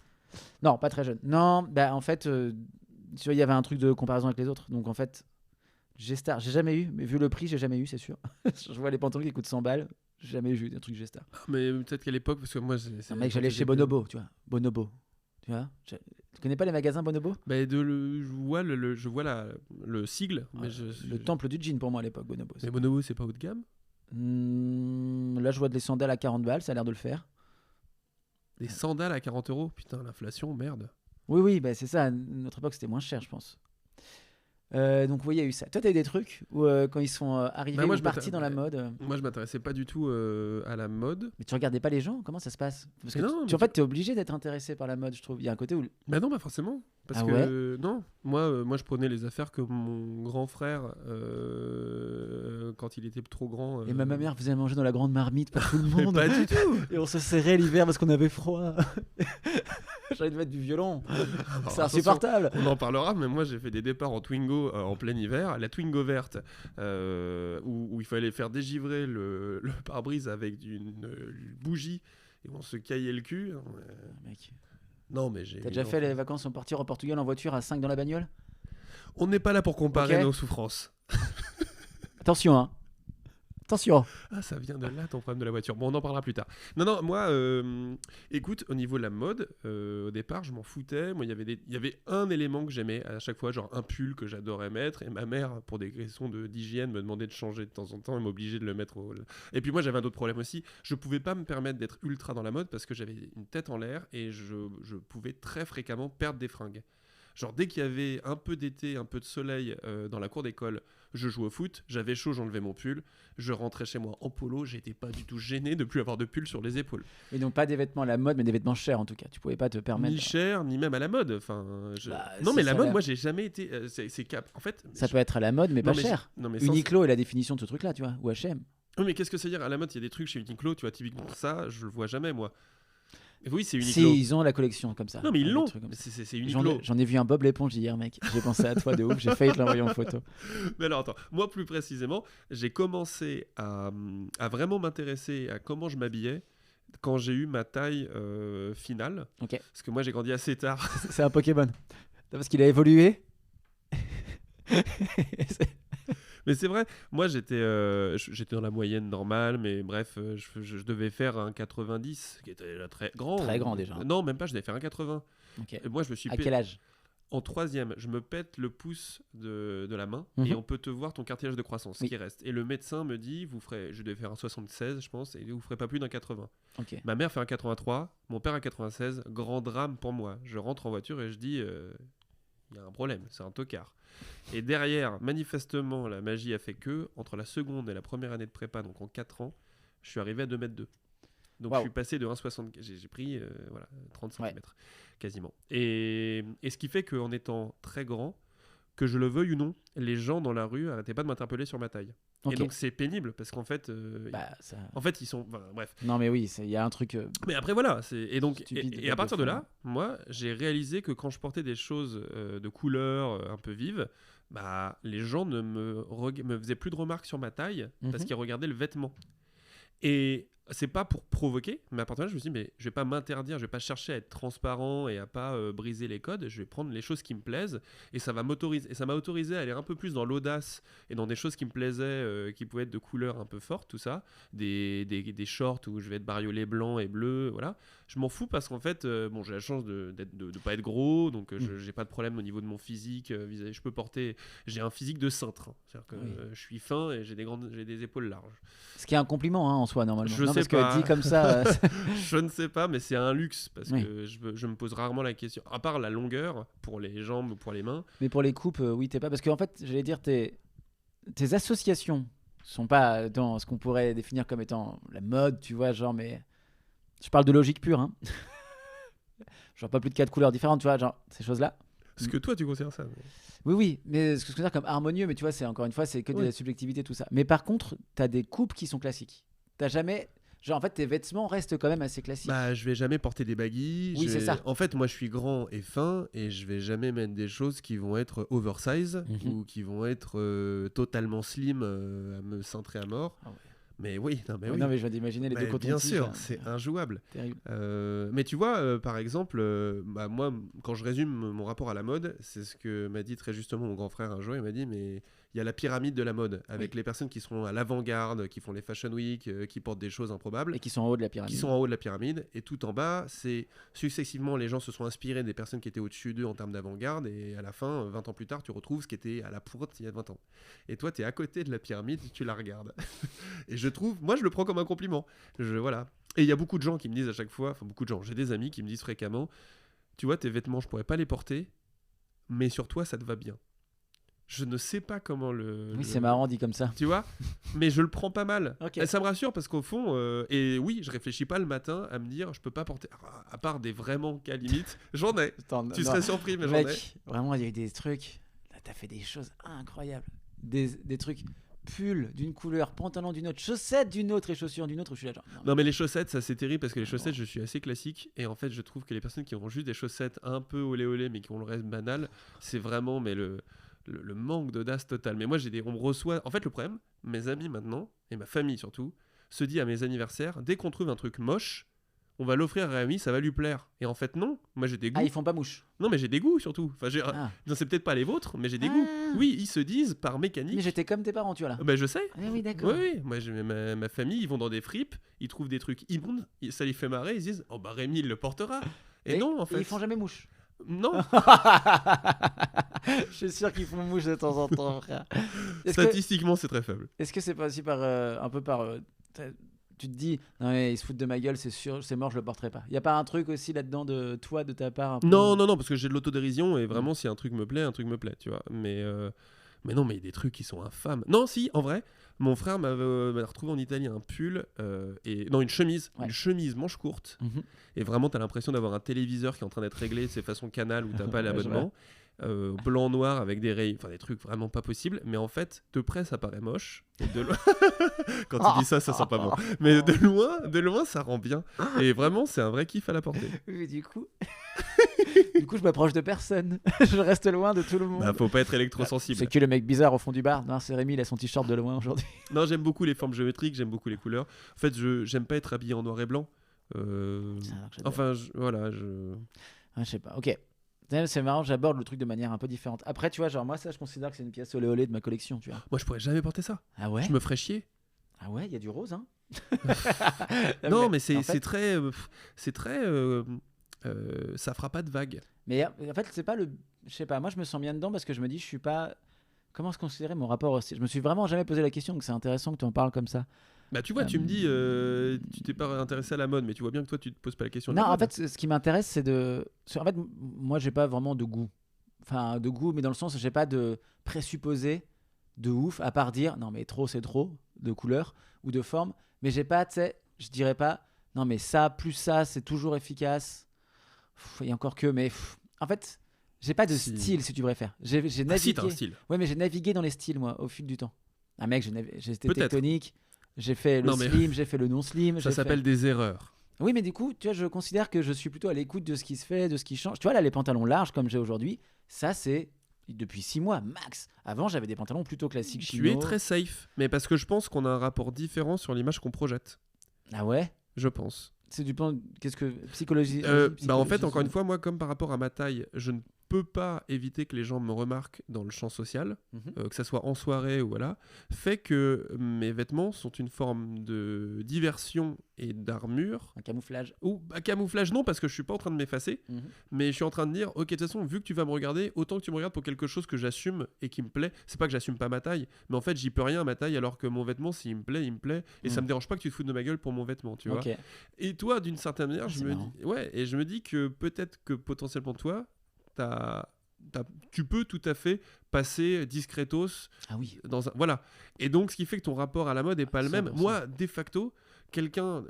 Speaker 2: Non, pas très jeune. Non, bah en fait, tu vois, il y avait un truc de comparaison avec les autres. Donc en fait, G-Star, j'ai jamais eu, mais vu le prix, j'ai jamais eu, c'est sûr. Je vois les pantalons qui coûtent 100 balles, j'ai jamais eu des trucs G-Star.
Speaker 1: Mais peut-être qu'à l'époque, parce que moi,
Speaker 2: Un mec, j'allais chez Bonobo, tu vois. Bonobo. Tu vois Tu connais pas les magasins Bonobo?
Speaker 1: Bah, je vois le sigle. Mais
Speaker 2: Le temple du jean pour moi à l'époque, Bonobo.
Speaker 1: Mais Bonobo, c'est pas haut de gamme?
Speaker 2: Là, je vois des sandales à 40 balles, ça a l'air de le faire.
Speaker 1: Des sandales à 40 €? Putain, l'inflation, merde.
Speaker 2: Oui, oui, bah c'est ça. À notre époque, c'était moins cher, je pense. Donc, oui, il y a eu ça. Toi, t'as eu des trucs où, quand ils sont arrivés ou partis dans la mode
Speaker 1: Moi, je m'intéressais pas du tout à la mode.
Speaker 2: Mais tu regardais pas les gens? Comment ça se passe? Parce que
Speaker 1: non,
Speaker 2: en fait, t'es obligé d'être intéressé par la mode, je trouve. Il y a un côté où.
Speaker 1: Bah non, pas forcément. Parce
Speaker 2: Ah
Speaker 1: que non, moi, je prenais les affaires que mon grand frère, quand il était trop grand.
Speaker 2: Et ma mère faisait manger dans la grande marmite pour tout le monde.
Speaker 1: Pas du tout.
Speaker 2: Et on se serrait l'hiver parce qu'on avait froid. J'ai envie de mettre du violon. C'est insupportable.
Speaker 1: On en parlera, mais moi j'ai fait des départs en Twingo en plein hiver, la Twingo verte, où il fallait faire dégivrer le pare-brise avec une bougie et on se caillait le cul.
Speaker 2: Mec.
Speaker 1: Non, mais j'ai.
Speaker 2: T'as déjà fait les vacances en partir au Portugal en voiture à 5 dans la bagnole?
Speaker 1: On n'est pas là pour comparer
Speaker 2: Ok.
Speaker 1: nos souffrances.
Speaker 2: Attention, hein. Attention.
Speaker 1: Ah, ça vient de là ton problème de la voiture. Bon, on en parlera plus tard. Non, moi, écoute, au niveau de la mode, au départ, je m'en foutais. Moi, il y avait un élément que j'aimais à chaque fois, genre un pull que j'adorais mettre. Et ma mère, pour des raisons d'hygiène, me demandait de changer de temps en temps et m'obligeait de le mettre au. Et puis moi, j'avais un autre problème aussi. Je pouvais pas me permettre d'être ultra dans la mode parce que j'avais une tête en l'air et je pouvais très fréquemment perdre des fringues. Genre dès qu'il y avait un peu d'été, un peu de soleil dans la cour d'école, je jouais au foot, j'avais chaud, j'enlevais mon pull, je rentrais chez moi en polo, j'étais pas du tout gêné de plus avoir de pull sur les épaules.
Speaker 2: Et donc pas des vêtements à la mode, mais des vêtements chers en tout cas. Tu pouvais pas te permettre.
Speaker 1: Ni cher, ni même à la mode. Enfin,
Speaker 2: Bah,
Speaker 1: non,
Speaker 2: si
Speaker 1: mais
Speaker 2: ça
Speaker 1: la mode,
Speaker 2: va.
Speaker 1: moi j'ai jamais été. C'est cap. En fait,
Speaker 2: Ça peut être à la mode, mais pas
Speaker 1: mais
Speaker 2: cher.
Speaker 1: Non, mais
Speaker 2: Uniqlo est la définition de ce truc-là, tu vois, ou H&M.
Speaker 1: Oui, mais qu'est-ce que ça veut dire à la mode? Il y a des trucs chez Uniqlo, tu vois, typiquement ça, je le vois jamais moi. Et oui, c'est Uniqlo.
Speaker 2: Si, ils ont la collection comme ça.
Speaker 1: Non, mais ils
Speaker 2: Des
Speaker 1: l'ont.
Speaker 2: trucs comme ça.
Speaker 1: C'est Uniqlo.
Speaker 2: J'en ai vu un Bob l'éponge hier, mec. J'ai pensé à toi de ouf. J'ai failli te l'envoyer en photo.
Speaker 1: Mais alors attends, moi plus précisément, j'ai commencé à vraiment m'intéresser à comment je m'habillais quand j'ai eu ma taille finale.
Speaker 2: Ok.
Speaker 1: Parce que moi j'ai grandi assez tard.
Speaker 2: C'est un Pokémon. Parce qu'il a évolué.
Speaker 1: Mais c'est vrai, moi j'étais dans la moyenne normale, mais bref, je devais faire un 90, qui était là très grand.
Speaker 2: Très grand, déjà.
Speaker 1: Non, même pas, je devais faire un 80.
Speaker 2: Ok.
Speaker 1: Et moi je me suis
Speaker 2: À quel âge?
Speaker 1: En troisième, je me pète le pouce de la main
Speaker 2: Mhm.
Speaker 1: et on peut te voir ton cartilage de croissance
Speaker 2: Oui.
Speaker 1: qui reste. Et le médecin me dit, je devais faire un 76, je pense, et vous ferez pas plus d'un 80.
Speaker 2: Ok.
Speaker 1: Ma mère fait un 83, mon père un 96, grand drame pour moi. Je rentre en voiture et je dis, il y a un problème, c'est un tocard. Et derrière, manifestement, la magie a fait que, entre la seconde et la première année de prépa, donc en 4 ans, je suis arrivé à 2,2 m. Donc
Speaker 2: Wow.
Speaker 1: je suis passé de 1,60, j'ai pris voilà, 30
Speaker 2: Ouais.
Speaker 1: cm quasiment. Et ce qui fait qu'en étant très grand, que je le veuille ou non, les gens dans la rue arrêtaient pas de m'interpeller sur ma taille.
Speaker 2: Ok.
Speaker 1: Et donc c'est pénible parce qu'en fait,
Speaker 2: Bah, ça...
Speaker 1: ils sont... enfin, bref.
Speaker 2: Non, mais oui, il y a un truc.
Speaker 1: Mais après voilà, et donc
Speaker 2: Stupide
Speaker 1: et à partir de
Speaker 2: fou,
Speaker 1: là, moi j'ai réalisé que quand je portais des choses de couleur un peu vives, bah les gens ne me faisaient plus de remarques sur ma taille parce
Speaker 2: Mhm.
Speaker 1: qu'ils regardaient le vêtement. Et c'est pas pour provoquer, mais à partir de là, je me suis dit, mais je vais pas m'interdire, je vais pas chercher à être transparent et à pas briser les codes, je vais prendre les choses qui me plaisent et ça va m'autoriser, et ça m'a autorisé à aller un peu plus dans l'audace et dans des choses qui me plaisaient, qui pouvaient être de couleurs un peu fortes, tout ça, des shorts où je vais être bariolé blanc et bleu, voilà. Je m'en fous parce qu'en fait, bon, j'ai la chance de pas être gros, donc j'ai pas de problème au niveau de mon physique, je peux porter, j'ai un physique de cintre, hein. C'est-à-dire que
Speaker 2: Oui.
Speaker 1: je suis fin et j'ai des épaules larges.
Speaker 2: Ce qui est un compliment en soi, normalement.
Speaker 1: Je
Speaker 2: Non,
Speaker 1: sais
Speaker 2: parce
Speaker 1: pas.
Speaker 2: que dit comme ça.
Speaker 1: Je ne sais pas, mais c'est un luxe parce
Speaker 2: Oui.
Speaker 1: que je me pose rarement la question. À part la longueur pour les jambes ou pour les mains.
Speaker 2: Mais pour les coupes, oui, t'es pas. Parce qu'en fait, j'allais dire, tes associations sont pas dans ce qu'on pourrait définir comme étant la mode, tu vois, genre, mais. Je parle de logique pure, hein. Genre, pas plus de 4 couleurs différentes, tu vois, genre, ces choses-là.
Speaker 1: Est-ce que toi tu considères ça?
Speaker 2: Oui, oui, mais ce que je considère comme harmonieux, mais tu vois, c'est encore une fois, c'est que de
Speaker 1: Oui.
Speaker 2: la subjectivité, tout ça. Mais par contre, t'as des coupes qui sont classiques. T'as jamais. Genre, en fait, tes vêtements restent quand même assez classiques.
Speaker 1: Bah, je vais jamais porter des baggy.
Speaker 2: Oui, c'est ça.
Speaker 1: En fait, moi, je suis grand et fin et je vais jamais mettre des choses qui vont être oversize
Speaker 2: Mhm.
Speaker 1: ou qui vont être totalement slim à me cintrer à mort.
Speaker 2: Ah ouais.
Speaker 1: Mais oui, non, mais oui.
Speaker 2: Non, mais je viens d'imaginer les
Speaker 1: Bah,
Speaker 2: deux côtés.
Speaker 1: bien sûr, c'est injouable.
Speaker 2: terrible.
Speaker 1: Mais tu vois, par exemple, bah, moi, quand je résume mon rapport à la mode, c'est ce que m'a dit très justement mon grand frère un jour. Il m'a dit, mais il y a la pyramide de la mode, avec les personnes qui seront à l'avant-garde, qui font les Fashion Week, qui portent des choses improbables,
Speaker 2: Et qui sont en haut de la pyramide.
Speaker 1: qui sont en haut de la pyramide, et tout en bas, c'est successivement, les gens se sont inspirés des personnes qui étaient au-dessus d'eux en termes d'avant-garde, et à la fin, 20 ans plus tard, tu retrouves ce qui était à la pointe il y a 20 ans. Et toi, tu es à côté de la pyramide, tu la regardes. Et je trouve, moi, je le prends comme un compliment. Voilà. Et il y a beaucoup de gens qui me disent à chaque fois, enfin beaucoup de gens, j'ai des amis qui me disent fréquemment, tu vois, tes vêtements, je pourrais pas les porter, mais sur toi, ça te va bien. Je ne sais pas comment
Speaker 2: Oui, c'est marrant dit comme ça.
Speaker 1: tu vois, mais je le prends pas mal.
Speaker 2: Ok.
Speaker 1: Et ça me rassure parce qu'au fond, et oui, je réfléchis pas le matin à me dire, je peux pas porter, à part des vraiment cas limites, j'en ai.
Speaker 2: Attends,
Speaker 1: Tu
Speaker 2: non.
Speaker 1: serais surpris, mais j'en ai.
Speaker 2: Mec, vraiment, il y a eu des trucs. Là, t'as fait des choses incroyables. Des trucs pull d'une couleur, pantalon d'une autre, chaussettes d'une autre et chaussures d'une autre. Je suis là, genre.
Speaker 1: Non, mais les chaussettes, ça c'est terrible parce que les
Speaker 2: Non.
Speaker 1: chaussettes, je suis assez classique. Et en fait, je trouve que les personnes qui ont juste des chaussettes un peu olé olé, mais qui ont le reste banal, c'est vraiment le manque d'audace total. Mais moi, on me reçoit. En fait, le problème, mes amis maintenant, et ma famille surtout, se dit à mes anniversaires, dès qu'on trouve un truc moche, on va l'offrir à Rémi, ça va lui plaire. Et en fait, non. Moi, j'ai des goûts.
Speaker 2: Ah, ils font pas mouche.
Speaker 1: Non, mais j'ai des goûts surtout. Enfin,
Speaker 2: Ah.
Speaker 1: non, c'est peut-être pas les vôtres, mais j'ai des
Speaker 2: Ah.
Speaker 1: goûts. Oui, ils se disent par
Speaker 2: Mais
Speaker 1: mécanique.
Speaker 2: j'étais comme tes parents, tu vois là.
Speaker 1: Ben, je sais.
Speaker 2: Ah, oui, d'accord.
Speaker 1: Oui, oui. Moi, ma famille, ils vont dans des fripes, ils trouvent des trucs immondes, ça les fait marrer, ils se disent, oh bah Rémi, il le portera. Et non, en fait.
Speaker 2: Ils font jamais mouche.
Speaker 1: Non,
Speaker 2: Je suis sûr qu'ils font mouche de temps en temps, frère.
Speaker 1: statistiquement, c'est très faible.
Speaker 2: Est-ce que c'est pas aussi par un peu par tu te dis non mais ils se foutent de ma gueule, c'est sûr, c'est mort, je le porterai pas. Il y a pas un truc aussi là-dedans de toi, de ta part un peu...
Speaker 1: Non, parce que j'ai de l'autodérision et vraiment, si un truc me plaît, tu vois. Mais non, mais il y a des trucs qui sont infâmes. Non, si, en vrai, mon frère m'a retrouvé en Italie un pull une chemise,
Speaker 2: Ouais.
Speaker 1: une chemise manche courte.
Speaker 2: Mhm.
Speaker 1: Et vraiment, t'as l'impression d'avoir un téléviseur qui est en train d'être réglé, c'est façon canal où t'as pas
Speaker 2: Ouais,
Speaker 1: l'abonnement. Blanc noir avec des rayons, enfin des trucs vraiment pas possibles, mais en fait de près ça paraît moche et de loin quand tu dis ça sent pas bon, mais de loin ça rend bien et vraiment c'est un vrai kiff à la portée.
Speaker 2: Oui, du coup je m'approche de personne. Je reste loin de tout le monde.
Speaker 1: Bah, faut pas être électrosensible.
Speaker 2: C'est que le mec bizarre au fond du bar. Non, c'est Rémi, il a son t-shirt de loin aujourd'hui.
Speaker 1: Non, j'aime beaucoup les formes géométriques, j'aime beaucoup les couleurs. En fait, j'aime pas être habillé en noir et blanc. Enfin, voilà,
Speaker 2: Je sais pas. Ok. C'est marrant, j'aborde le truc de manière un peu différente. Après, tu vois, genre moi, ça, je considère que c'est une pièce olé olé de ma collection, tu vois.
Speaker 1: moi je pourrais jamais porter ça.
Speaker 2: Ah ouais.
Speaker 1: Je me ferais chier.
Speaker 2: Ah ouais, il y a du rose, hein.
Speaker 1: Non, mais c'est
Speaker 2: en fait-
Speaker 1: c'est très ça fera pas de vague.
Speaker 2: Mais en fait, c'est pas le. Je sais pas, moi, je me sens bien dedans parce que je me dis, je suis pas. Comment se considérer mon rapport aussi. Je me suis vraiment jamais posé la question, donc c'est intéressant que tu en parles comme ça.
Speaker 1: Bah tu vois, tu me dis, tu t'es pas intéressé à la mode, mais tu vois bien que toi tu te poses pas la question. de
Speaker 2: Non,
Speaker 1: la
Speaker 2: en
Speaker 1: mode.
Speaker 2: fait, ce qui m'intéresse, c'est de. En fait, moi, j'ai pas vraiment de goût. Enfin, de goût, mais dans le sens, j'ai pas de présupposé de ouf, à part dire, non, mais trop, c'est trop, de couleur ou de forme. Mais j'ai pas, tu sais, je dirais pas, non mais ça, plus ça, c'est toujours efficace. Et encore que, mais en fait, j'ai pas de
Speaker 1: Si.
Speaker 2: style si tu préfères. J'ai
Speaker 1: Ah si,
Speaker 2: navigué.
Speaker 1: t'as un style.
Speaker 2: Ouais, mais j'ai navigué dans les styles moi au fil du temps. Ah mec, j'ai été
Speaker 1: Peut-être.
Speaker 2: tectonique, j'ai fait le
Speaker 1: Non, mais-
Speaker 2: slim, j'ai fait le non slim.
Speaker 1: Ça s'appelle des erreurs.
Speaker 2: Oui, mais du coup, tu vois, je considère que je suis plutôt à l'écoute de ce qui se fait, de ce qui change. Tu vois là, les pantalons larges comme j'ai aujourd'hui, ça c'est depuis 6 mois max. Avant, j'avais des pantalons plutôt classiques chino.
Speaker 1: Tu es très safe, mais parce que je pense qu'on a un rapport différent sur l'image qu'on projette.
Speaker 2: Ah ouais.
Speaker 1: Je pense.
Speaker 2: C'est du plan. Qu'est-ce que psychologie
Speaker 1: Bah en fait, encore une fois, moi, comme par rapport à ma taille, je ne peux pas éviter que les gens me remarquent dans le champ social, que ça soit en soirée ou voilà, fait que mes vêtements sont une forme de diversion et d'armure.
Speaker 2: un camouflage.
Speaker 1: Ou camouflage, non, parce que je suis pas en train de m'effacer,
Speaker 2: Mhm.
Speaker 1: mais je suis en train de dire, ok, de toute façon, vu que tu vas me regarder, autant que tu me regardes pour quelque chose que j'assume et qui me plaît. C'est pas que j'assume pas ma taille, mais en fait, j'y peux rien à ma taille, alors que mon vêtement, s'il me plaît, il me plaît, et ça
Speaker 2: Mhm.
Speaker 1: me dérange pas que tu te foutes de ma gueule pour mon vêtement, tu vois.
Speaker 2: Ok.
Speaker 1: Et toi, d'une certaine manière,
Speaker 2: Ah,
Speaker 1: je
Speaker 2: c'est
Speaker 1: me
Speaker 2: marrant.
Speaker 1: dis, ouais, et je me dis que peut-être que potentiellement toi, tu peux tout à fait passer discretos
Speaker 2: Ah oui.
Speaker 1: dans un, voilà. Et donc, ce qui fait que ton rapport à la mode est pas le même.
Speaker 2: 100%.
Speaker 1: Moi, de facto,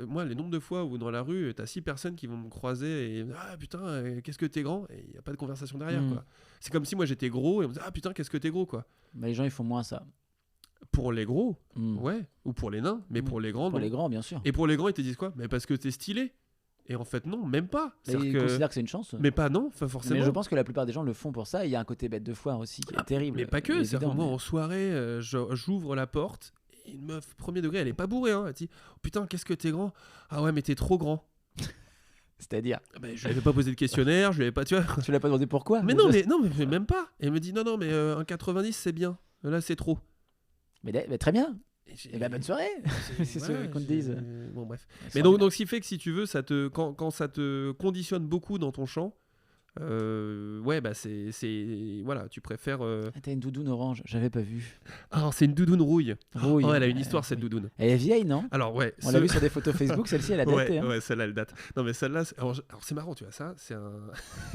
Speaker 1: moi, les nombres de fois où dans la rue, t'as 6 personnes qui vont me croiser et ah putain, qu'est-ce que t'es grand, et il y a pas de conversation derrière,
Speaker 2: Mhm.
Speaker 1: quoi. C'est comme si moi j'étais gros et on me disait ah putain, qu'est-ce que t'es gros, quoi.
Speaker 2: Bah, les gens ils font moins ça.
Speaker 1: Pour les gros,
Speaker 2: Mhm.
Speaker 1: ouais, ou pour les nains, mais
Speaker 2: Mhm.
Speaker 1: pour les grands,
Speaker 2: Pour
Speaker 1: non.
Speaker 2: les grands, bien sûr.
Speaker 1: Et pour les grands, ils te disent quoi? Mais parce que t'es stylé. Et en fait, non, même pas.
Speaker 2: Mais
Speaker 1: C'est-à-dire
Speaker 2: ils
Speaker 1: que-
Speaker 2: considèrent que c'est une chance.
Speaker 1: Mais pas non, enfin, forcément.
Speaker 2: Mais je pense que la plupart des gens le font pour ça. Il y a un côté bête de foire aussi qui est terrible.
Speaker 1: Mais pas que, c'est-à-dire
Speaker 2: évident,
Speaker 1: que moi
Speaker 2: mais-
Speaker 1: en soirée, j'ouvre la porte, et une meuf premier degré, elle est pas bourrée, hein, elle dit oh, putain, qu'est-ce que t'es grand. Ah ouais, mais t'es trop grand.
Speaker 2: C'est-à-dire,
Speaker 1: Ah ben, je lui avais pas posé de questionnaire, je lui avais pas, tu vois.
Speaker 2: tu l'as pas demandé pourquoi.
Speaker 1: Mais non, mais même pas. Et elle me dit non, non, mais un 90 c'est bien. Là, c'est trop.
Speaker 2: Mais très bien.
Speaker 1: Et j'ai-
Speaker 2: Et bah bonne soirée. C'est ce qu'on te dise.
Speaker 1: Bon, bref.
Speaker 2: Elles
Speaker 1: Mais
Speaker 2: sont
Speaker 1: donc, ce qui fait que si tu veux, quand ça te conditionne beaucoup dans ton champ, ouais, bah voilà, tu préfères.
Speaker 2: Ah, t'as une doudoune orange, j'avais pas vu.
Speaker 1: Alors, c'est une doudoune rouille.
Speaker 2: Rouille.
Speaker 1: Oh, elle a une histoire, cette
Speaker 2: oui.
Speaker 1: doudoune.
Speaker 2: Elle est vieille, non?
Speaker 1: Alors, ouais.
Speaker 2: On l'a vu sur des photos Facebook, celle-ci elle a daté.
Speaker 1: Ouais,
Speaker 2: hein.
Speaker 1: ouais, celle-là, elle date. Non, mais celle-là, alors c'est marrant, tu vois, ça, c'est un.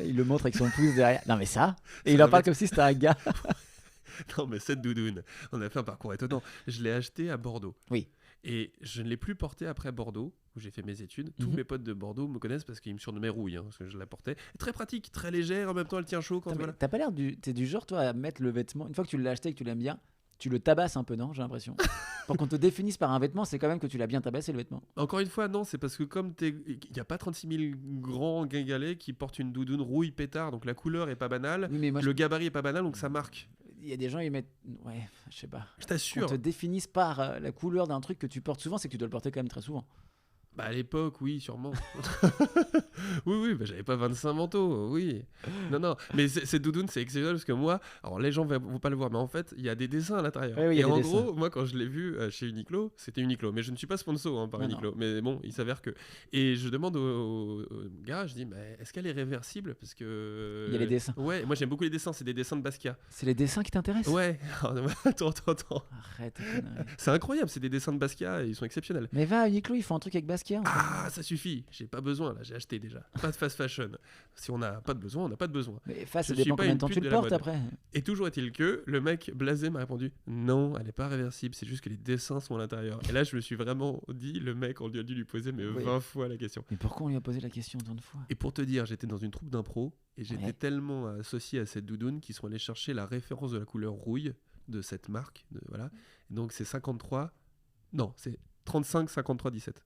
Speaker 2: Il le montre avec son pouce derrière. Non mais ça. Et
Speaker 1: Ça
Speaker 2: il en
Speaker 1: va
Speaker 2: parle
Speaker 1: mettre-
Speaker 2: comme si c'était un gars.
Speaker 1: Non, mais cette doudoune, on a fait un parcours étonnant. Je l'ai achetée à Bordeaux.
Speaker 2: Oui.
Speaker 1: Et je ne l'ai plus portée après Bordeaux, où j'ai fait mes études. Tous
Speaker 2: Mhm.
Speaker 1: mes potes de Bordeaux me connaissent parce qu'ils me surnommaient Rouille, hein, parce que je la portais. Très pratique, très légère, en même temps, elle tient chaud quand
Speaker 2: Attends, mais
Speaker 1: voilà.
Speaker 2: t'as pas l'air t'es du genre toi à mettre le vêtement. Une fois que tu l'as acheté et que tu l'aimes bien, tu le tabasses un peu, non? J'ai l'impression. Pour qu'on te définisse par un vêtement, c'est quand même que tu l'as bien tabassé le vêtement.
Speaker 1: Encore une fois, non, c'est parce que comme il n'y a pas 36 000 grands guingalets qui portent une doudoune rouille pétard, donc la couleur est pas banale,
Speaker 2: Oui mais moi
Speaker 1: le gabarit est pas banal, donc ça marque.
Speaker 2: il y a des gens ils mettent ouais, je sais pas.
Speaker 1: Je
Speaker 2: Qu'on
Speaker 1: t'assure.
Speaker 2: te définisse par la couleur d'un truc que tu portes souvent, c'est que tu dois le porter quand même très souvent.
Speaker 1: Bah à l'époque, oui, sûrement. oui, bah, j'avais pas 25 manteaux, oui. Non, non, mais cette doudoune, c'est exceptionnel parce que moi, alors les gens vont pas le voir, mais en fait, il y a des dessins à l'intérieur.
Speaker 2: Oui, il y
Speaker 1: et
Speaker 2: a des
Speaker 1: en
Speaker 2: dessins.
Speaker 1: gros, moi, quand je l'ai vu chez Uniqlo, c'était Uniqlo, mais je ne suis pas sponsor par
Speaker 2: Non,
Speaker 1: Uniqlo. Mais bon, il s'avère que. Et je demande au gars, je dis, mais est-ce qu'elle est réversible? Parce que.
Speaker 2: Il y a les dessins.
Speaker 1: Ouais, moi j'aime beaucoup les dessins, c'est des dessins de Basquiat.
Speaker 2: C'est les dessins qui t'intéressent?
Speaker 1: Ouais, attends.
Speaker 2: Arrête. tes conneries.
Speaker 1: C'est incroyable, c'est des dessins de Basquiat et ils sont exceptionnels.
Speaker 2: Mais va à Uniqlo, ils font un truc avec Basquiat. en fait.
Speaker 1: Ah, ça suffit, j'ai pas besoin là, j'ai acheté déjà. Pas de fast fashion. Si on n'a pas de besoin, on n'a pas de besoin.
Speaker 2: Mais face,
Speaker 1: Je
Speaker 2: ça
Speaker 1: suis
Speaker 2: dépend
Speaker 1: pas
Speaker 2: combien
Speaker 1: une
Speaker 2: de temps
Speaker 1: pute
Speaker 2: tu
Speaker 1: de
Speaker 2: le
Speaker 1: la
Speaker 2: portes
Speaker 1: mode.
Speaker 2: après.
Speaker 1: Et toujours est-il que le mec blasé m'a répondu non, elle n'est pas réversible, c'est juste que les dessins sont à l'intérieur. Et là, je me suis vraiment dit, le mec, on lui a dû lui poser mais
Speaker 2: Oui.
Speaker 1: 20 fois la question.
Speaker 2: Mais pourquoi on lui a posé la question tant de fois?
Speaker 1: Et pour te dire, j'étais dans une troupe d'impro et j'étais
Speaker 2: Ouais.
Speaker 1: tellement associé à cette doudoune qu'ils sont allés chercher la référence de la couleur rouille de cette marque. Voilà. Et donc c'est 53. Non, c'est 35, 53, 17.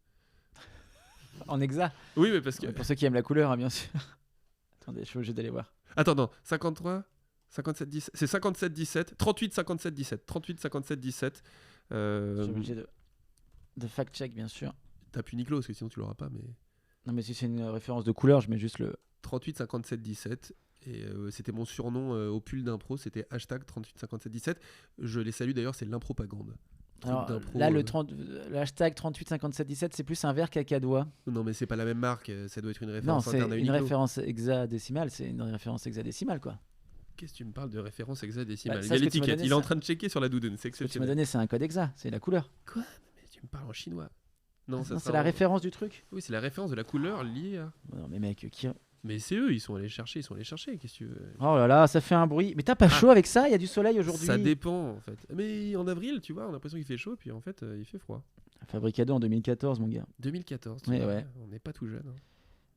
Speaker 2: En exa.
Speaker 1: Oui, mais parce que.
Speaker 2: Pour ceux qui aiment la couleur, hein, bien sûr. Attendez, je suis obligé d'aller voir.
Speaker 1: Attends, non, 53, 57, 17. C'est 57, 17. 38, 57, 17. 38, 57, 17.
Speaker 2: Je suis obligé de fact-check, bien sûr.
Speaker 1: Tape Uniqlo, parce que sinon tu l'auras pas, mais.
Speaker 2: Non, mais si c'est une référence de couleur, je mets juste le.
Speaker 1: 38, 57, 17. Et c'était mon surnom au pull d'impro, c'était hashtag 38, 57, 17. Je les salue d'ailleurs, c'est l'impropagande. Truc
Speaker 2: Alors,
Speaker 1: d'impro,
Speaker 2: là, le hashtag 38 57 17, c'est plus un verre cacadois.
Speaker 1: Non, mais c'est pas la même marque, ça doit être une
Speaker 2: Non,
Speaker 1: référence
Speaker 2: c'est
Speaker 1: interne à
Speaker 2: une
Speaker 1: Uniqlo.
Speaker 2: référence hexadécimale. C'est une référence hexadécimale, quoi.
Speaker 1: Qu'est-ce que tu me parles de référence hexadécimale?
Speaker 2: Bah,
Speaker 1: Il
Speaker 2: ça,
Speaker 1: y a
Speaker 2: ce que tu m'as
Speaker 1: l'étiquette,
Speaker 2: donné,
Speaker 1: il est en
Speaker 2: ça.
Speaker 1: train de checker sur la doudoune, c'est
Speaker 2: Ce que tu m'as
Speaker 1: exceptionnel.
Speaker 2: donné, c'est un code exa, c'est la couleur.
Speaker 1: Quoi? Mais tu me parles en chinois. Non, ça
Speaker 2: Non,
Speaker 1: sera
Speaker 2: c'est la
Speaker 1: en-
Speaker 2: référence du truc.
Speaker 1: Oui, c'est la référence de la couleur liée à.
Speaker 2: Non, mais mec, qui.
Speaker 1: Mais c'est eux, ils sont allés chercher, Qu'est-ce que tu veux?
Speaker 2: Oh là là, ça fait un bruit. Mais t'as pas chaud avec ça? Il y a du soleil aujourd'hui.
Speaker 1: Ça dépend en fait. Mais en avril, tu vois, on a l'impression qu'il fait chaud, puis en fait, il fait froid.
Speaker 2: Fabricado en 2014, mon gars.
Speaker 1: 2014.
Speaker 2: Ouais, ouais.
Speaker 1: On n'est pas tout jeune.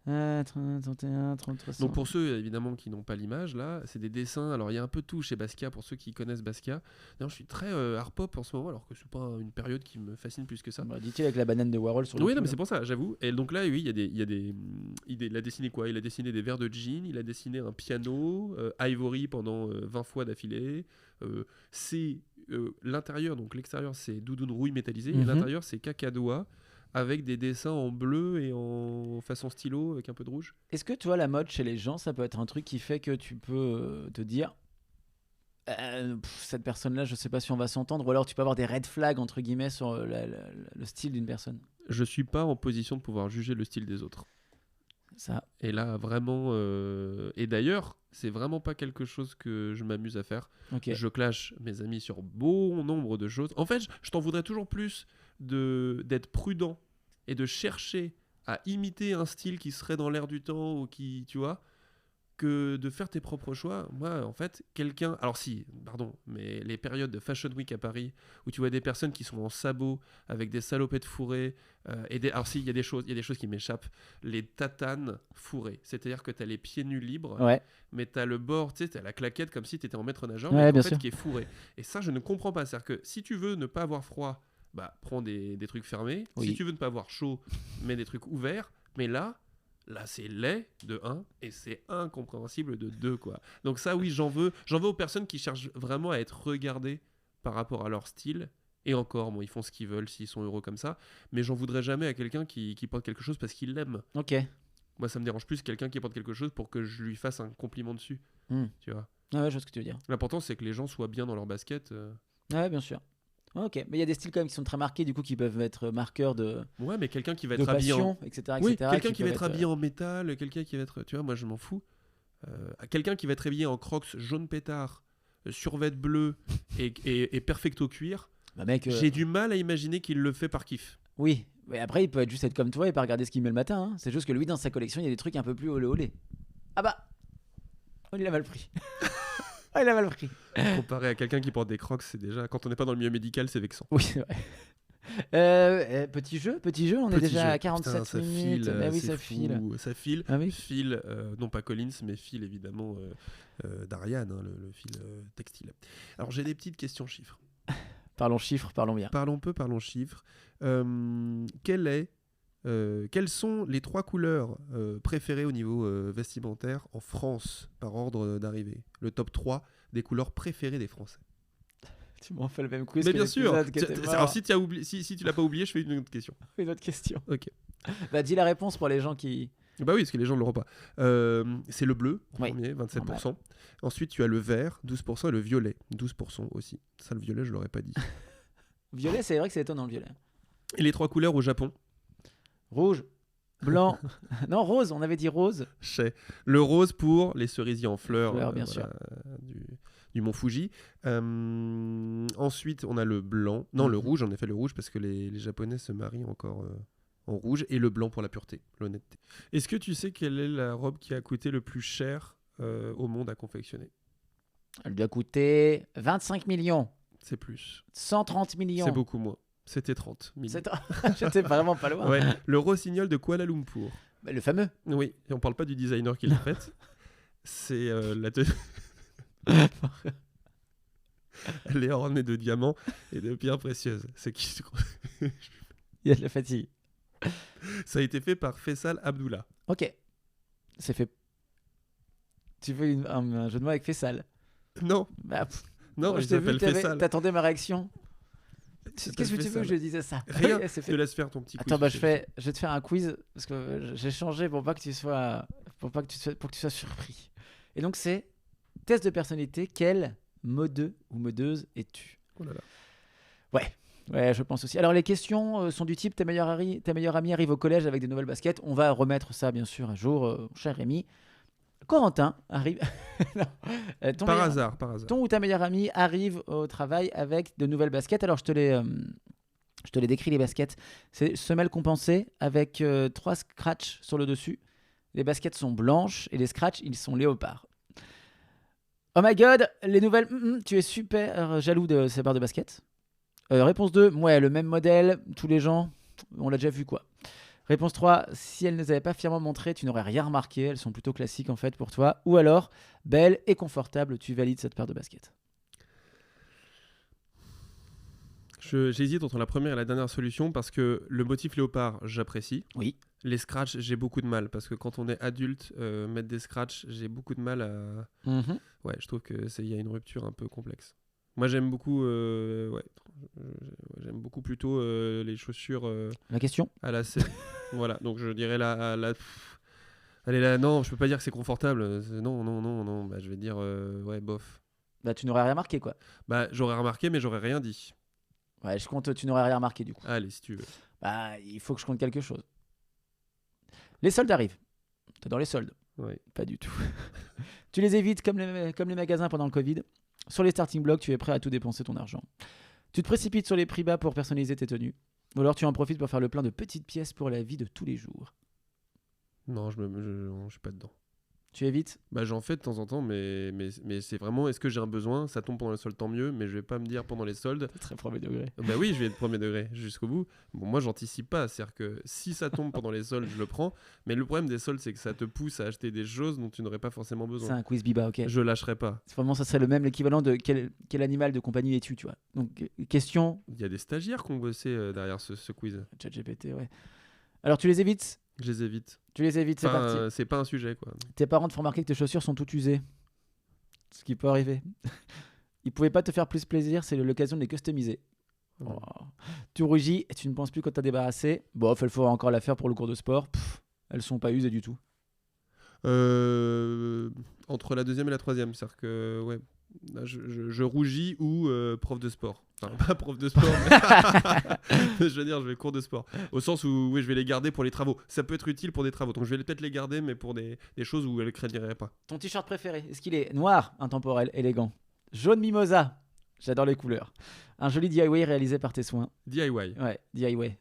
Speaker 2: 31, 33.
Speaker 1: Donc pour ceux évidemment qui n'ont pas l'image là, c'est des dessins. Alors il y a un peu tout chez Basquiat pour ceux qui connaissent Basquiat. D'ailleurs je suis très art pop en ce moment alors que c'est pas une période qui me fascine plus que ça.
Speaker 2: Bah, dit-il avec la banane de Warhol sur le
Speaker 1: Oui
Speaker 2: cul,
Speaker 1: non mais
Speaker 2: là.
Speaker 1: c'est pour ça j'avoue. Et donc là oui il a dessiné quoi? Il a dessiné des verres de gin, il a dessiné un piano, Ivory pendant 20 fois d'affilée. C'est l'intérieur donc l'extérieur c'est doudoune rouille métallisée et l'intérieur c'est cacadois. Avec des dessins en bleu et en façon stylo avec un peu de rouge.
Speaker 2: Est-ce que tu vois la mode chez les gens, ça peut être un truc qui fait que tu peux te dire cette personne-là, je sais pas si on va s'entendre, ou alors tu peux avoir des red flags entre guillemets sur le style d'une personne.
Speaker 1: Je suis pas en position de pouvoir juger le style des autres.
Speaker 2: Ça.
Speaker 1: Et là vraiment, et d'ailleurs, c'est vraiment pas quelque chose que je m'amuse à faire.
Speaker 2: Ok.
Speaker 1: Je clash mes amis sur bon nombre de choses. En fait, je t'en voudrais toujours plus d'être prudent et de chercher à imiter un style qui serait dans l'air du temps ou qui, tu vois, que de faire tes propres choix. Moi, en fait, quelqu'un... Alors si, pardon, mais les périodes de Fashion Week à Paris, où tu vois des personnes qui sont en sabots, avec des salopettes fourrées, alors si, il y a des choses qui m'échappent. Les tatanes fourrées. C'est-à-dire que tu as les pieds nus libres,
Speaker 2: Ouais.
Speaker 1: mais tu as le bord, tu sais, tu as la claquette comme si tu étais en maître nageur,
Speaker 2: Ouais,
Speaker 1: mais
Speaker 2: bien
Speaker 1: en fait,
Speaker 2: sûr.
Speaker 1: qui est fourré. Et ça, je ne comprends pas. C'est-à-dire que si tu veux ne pas avoir froid, bah, prends des trucs fermés.
Speaker 2: Oui.
Speaker 1: Si tu veux ne pas avoir chaud, mets des trucs ouverts. Mais là c'est laid de 1 et c'est incompréhensible de 2 quoi. Donc ça oui, j'en veux aux personnes qui cherchent vraiment à être regardées par rapport à leur style. Et encore, bon, ils font ce qu'ils veulent s'ils sont heureux comme ça, mais j'en voudrais jamais à quelqu'un qui porte quelque chose parce qu'il l'aime.
Speaker 2: Ok.
Speaker 1: Moi ça me dérange plus quelqu'un qui porte quelque chose pour que je lui fasse un compliment dessus, tu vois.
Speaker 2: Ah ouais, je vois ce que tu veux dire.
Speaker 1: L'important c'est que les gens soient bien dans leur basket.
Speaker 2: Ouais, bien sûr. Ok, mais il y a des styles quand même qui sont très marqués, du coup, qui peuvent être marqueurs de
Speaker 1: Ouais, mais quelqu'un qui va
Speaker 2: de
Speaker 1: être habillé en...
Speaker 2: passion, etc.,
Speaker 1: Oui,
Speaker 2: etc.,
Speaker 1: quelqu'un qui va
Speaker 2: peuvent
Speaker 1: être habillé en métal, quelqu'un qui va être... Tu vois, moi je m'en fous. Quelqu'un qui va être habillé en crocs jaune pétard, survêt bleu et perfecto cuir,
Speaker 2: Bah mec,
Speaker 1: j'ai du mal à imaginer qu'il le fait par kiff.
Speaker 2: oui, mais après, il peut juste être comme toi et pas regarder ce qu'il met le matin. Hein. C'est juste que lui, dans sa collection, il y a des trucs un peu plus olé olé. Ah bah, il a mal pris. Ah, il a mal pris.
Speaker 1: Comparé à quelqu'un qui porte des crocs, c'est déjà... Quand on n'est pas dans le milieu médical, c'est vexant.
Speaker 2: Oui, c'est vrai. Petit jeu, on est déjà à 47
Speaker 1: Putain,
Speaker 2: minutes.
Speaker 1: Ça file,
Speaker 2: Mais oui,
Speaker 1: c'est
Speaker 2: ça
Speaker 1: fou,
Speaker 2: file.
Speaker 1: ça file.
Speaker 2: Ah oui.
Speaker 1: Fil, non pas Collins, mais fil évidemment d'Ariane, hein, le fil textile. Alors j'ai des petites questions chiffres.
Speaker 2: Parlons chiffres, parlons bien.
Speaker 1: Parlons chiffres. Quelles sont les 3 couleurs préférées au niveau vestimentaire en France par ordre d'arrivée? Le top 3 des couleurs préférées des Français.
Speaker 2: Tu m'en fais le même quiz
Speaker 1: Mais
Speaker 2: que
Speaker 1: bien sûr.
Speaker 2: l'épisode qui était mort.
Speaker 1: Alors si tu l'as pas oublié, je fais une autre question.
Speaker 2: Une autre question.
Speaker 1: Ok.
Speaker 2: Bah, dis la réponse pour les gens qui...
Speaker 1: Bah oui, parce que les gens ne l'auront pas. C'est le bleu, en
Speaker 2: Oui.
Speaker 1: premier, 27%. Ensuite, tu as le vert, 12%, et le violet, 12% aussi. Ça, le violet, je l'aurais pas dit.
Speaker 2: Violet, c'est vrai que c'est étonnant, le violet.
Speaker 1: Et les 3 couleurs au Japon?
Speaker 2: Rouge, blanc... non, rose, on avait dit rose.
Speaker 1: Le rose pour les cerisiers en fleurs,
Speaker 2: Bien sûr.
Speaker 1: du mont Fuji. Ensuite, on a le blanc. Non, le rouge, en effet, le rouge, parce que les Japonais se marient encore en rouge. Et le blanc pour la pureté, l'honnêteté. Est-ce que tu sais quelle est la robe qui a coûté le plus cher au monde à confectionner?
Speaker 2: Elle doit coûter 25 millions.
Speaker 1: C'est plus.
Speaker 2: 130 millions.
Speaker 1: C'est beaucoup moins. C'était 30 millions.
Speaker 2: J'étais vraiment pas loin.
Speaker 1: Ouais, le rossignol de Kuala Lumpur.
Speaker 2: Bah, le fameux.
Speaker 1: Oui, et on parle pas du designer qui l'a fait. C'est la tenue. Elle est ornée de diamants et de pierres précieuses. C'est qui?
Speaker 2: Il y a de la fatigue.
Speaker 1: Ça a été fait par Faisal Abdullah.
Speaker 2: Ok. C'est fait. Tu fais un jeu de mots avec Fessal.
Speaker 1: Non,
Speaker 2: Bah,
Speaker 1: non,
Speaker 2: je
Speaker 1: il
Speaker 2: t'ai vu,
Speaker 1: s'appelle Faisal.
Speaker 2: t'attendais ma réaction.
Speaker 1: Il
Speaker 2: Qu'est-ce que tu veux
Speaker 1: s'appelle
Speaker 2: que je disais ça?
Speaker 1: Rien,
Speaker 2: Ouais, c'est
Speaker 1: je
Speaker 2: fait.
Speaker 1: te laisse faire ton petit quiz.
Speaker 2: Attends, bah, je vais te faire un quiz parce que j'ai changé pour pas que tu sois, pour que tu sois surpris. Et donc c'est test de personnalité. Quel modeux ou modeuse es-tu?
Speaker 1: Oh là là.
Speaker 2: Ouais, je pense aussi. Alors les questions sont du type ta meilleure amie arrive au collège avec des nouvelles baskets. On va remettre ça bien sûr un jour, cher Rémi. Corentin arrive. Non.
Speaker 1: Par hasard.
Speaker 2: Ton ou ta meilleure amie arrive au travail avec de nouvelles baskets. Alors je te les décris les baskets. C'est semelle compensée avec 3 scratchs sur le dessus. Les baskets sont blanches et les scratchs ils sont léopards. Oh my god, les nouvelles. Tu es super jaloux de ces paires de baskets. Réponse 2, ouais, le même modèle, tous les gens, on l'a déjà vu quoi. Réponse 3, si elles ne les avaient pas fièrement montrées, tu n'aurais rien remarqué, elles sont plutôt classiques en fait pour toi. Ou alors, belle et confortable, tu valides cette paire de baskets.
Speaker 1: J'hésite entre la première et la dernière solution parce que le motif léopard, j'apprécie.
Speaker 2: Oui.
Speaker 1: Les scratchs, j'ai beaucoup de mal parce que quand on est adulte, mettre des scratchs, j'ai beaucoup de mal à. Ouais, je trouve que y a une rupture un peu complexe. Moi, j'aime beaucoup. J'aime beaucoup plutôt les chaussures.
Speaker 2: La question
Speaker 1: À la selle. Voilà, donc je dirais allez là, non, je peux pas dire que c'est confortable. Non. Bah, je vais dire ouais, bof.
Speaker 2: Bah, tu n'aurais rien remarqué quoi.
Speaker 1: Bah, j'aurais remarqué, mais j'aurais rien dit.
Speaker 2: Ouais, je compte, tu n'aurais rien remarqué du coup.
Speaker 1: Allez, si tu veux.
Speaker 2: Bah, il faut que je compte quelque chose. Les soldes arrivent. T'es dans les soldes?
Speaker 1: Ouais.
Speaker 2: Pas du tout. Tu les évites comme les magasins pendant le Covid. Sur les starting blocks, tu es prêt à tout dépenser ton argent. Tu te précipites sur les prix bas pour personnaliser tes tenues. Ou alors tu en profites pour faire le plein de petites pièces pour la vie de tous les jours.
Speaker 1: Non, je suis pas dedans.
Speaker 2: Tu évites?
Speaker 1: Bah, j'en fais de temps en temps, mais c'est vraiment, est-ce que j'ai un besoin? Ça tombe pendant les soldes, tant mieux, mais je vais pas me dire pendant les soldes.
Speaker 2: C'est très premier degré.
Speaker 1: Bah oui, je vais être premier degré jusqu'au bout. Bon, moi, j'anticipe pas. C'est-à-dire que si ça tombe pendant les soldes, je le prends. Mais le problème des soldes, c'est que ça te pousse à acheter des choses dont tu n'aurais pas forcément
Speaker 2: C'est
Speaker 1: besoin.
Speaker 2: un quiz biba, ok.
Speaker 1: Je lâcherai pas.
Speaker 2: Vraiment, ça serait le même, l'équivalent de quel animal de compagnie es-tu, tu vois. Donc, question.
Speaker 1: Il y a des stagiaires qui ont bossé derrière ce quiz.
Speaker 2: ChatGPT, ouais. Alors, tu les évites?
Speaker 1: Je les évite.
Speaker 2: Tu les évites, c'est parti.
Speaker 1: C'est pas un sujet, quoi.
Speaker 2: Tes parents te font remarquer que tes chaussures sont toutes usées. Ce qui peut arriver. Ils pouvaient pas te faire plus plaisir, c'est l'occasion de les customiser.
Speaker 1: Ouais.
Speaker 2: Oh. Tu rougis et tu ne penses plus quand t'as débarrassé. Bof, il faudra encore la faire pour le cours de sport. Elles sont pas usées du tout.
Speaker 1: Entre la deuxième et la troisième, c'est-à-dire que ouais, là, je rougis ou prof de sport. Enfin, pas prof de sport, mais je veux dire, je vais cours de sport. Au sens où oui, je vais les garder pour les travaux. Ça peut être utile pour des travaux, donc je vais peut-être les garder, mais pour des choses où elles ne crédiraient pas.
Speaker 2: Ton t-shirt préféré, est-ce qu'il est noir, intemporel, élégant, jaune mimosa? J'adore les couleurs. Un joli DIY réalisé par tes soins.
Speaker 1: DIY.
Speaker 2: Ouais, DIY.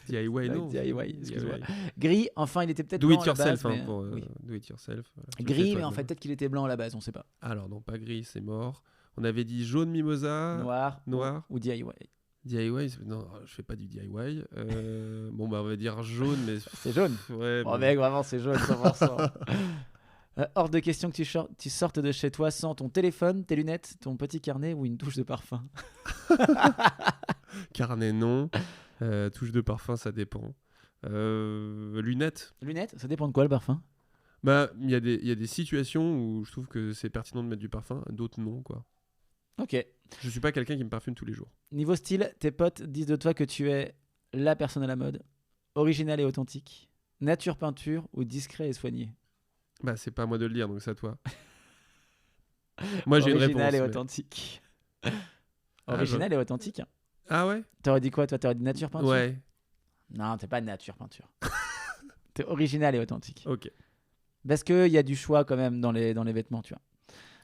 Speaker 1: DIY, non.
Speaker 2: DIY, excuse-moi. Gris, enfin, il était peut-être
Speaker 1: Do
Speaker 2: blanc
Speaker 1: it
Speaker 2: à la base,
Speaker 1: yourself,
Speaker 2: mais,
Speaker 1: pour
Speaker 2: oui.
Speaker 1: do it yourself. Voilà.
Speaker 2: Gris, mais en fait, peut-être qu'il était blanc à la base, on sait pas.
Speaker 1: Alors non, pas gris, c'est mort. On avait dit jaune mimosa.
Speaker 2: Noir. Ou DIY.
Speaker 1: DIY, non, je fais pas du DIY. Bon, bah, on va dire jaune, mais.
Speaker 2: C'est jaune.
Speaker 1: Ouais.
Speaker 2: Oh,
Speaker 1: bon.
Speaker 2: mec, vraiment, c'est jaune, 100%. Hors de question que tu sortes de chez toi sans ton téléphone, tes lunettes, ton petit carnet ou une touche de parfum.
Speaker 1: Carnet, non. Touche de parfum, ça dépend. Lunettes.
Speaker 2: Lunettes, ça dépend de quoi le parfum?
Speaker 1: Bah, il y a des situations où je trouve que c'est pertinent de mettre du parfum, d'autres non, quoi.
Speaker 2: Ok.
Speaker 1: Je suis pas quelqu'un qui me parfume tous les jours.
Speaker 2: Niveau style, tes potes disent de toi que tu es la personne à la mode, original et authentique, nature peinture ou discret et soigné.
Speaker 1: Bah, c'est pas à moi de le dire, donc c'est à toi. Moi, j'ai une réponse.
Speaker 2: Original et
Speaker 1: mais-
Speaker 2: authentique.
Speaker 1: Ah,
Speaker 2: Original et authentique.
Speaker 1: Ah ouais?
Speaker 2: T'aurais dit quoi, toi? T'aurais dit nature peinture?
Speaker 1: Ouais,
Speaker 2: Non, t'es pas nature peinture. T'es original et authentique.
Speaker 1: ok.
Speaker 2: Parce qu'il y a du choix quand même dans les vêtements, tu vois.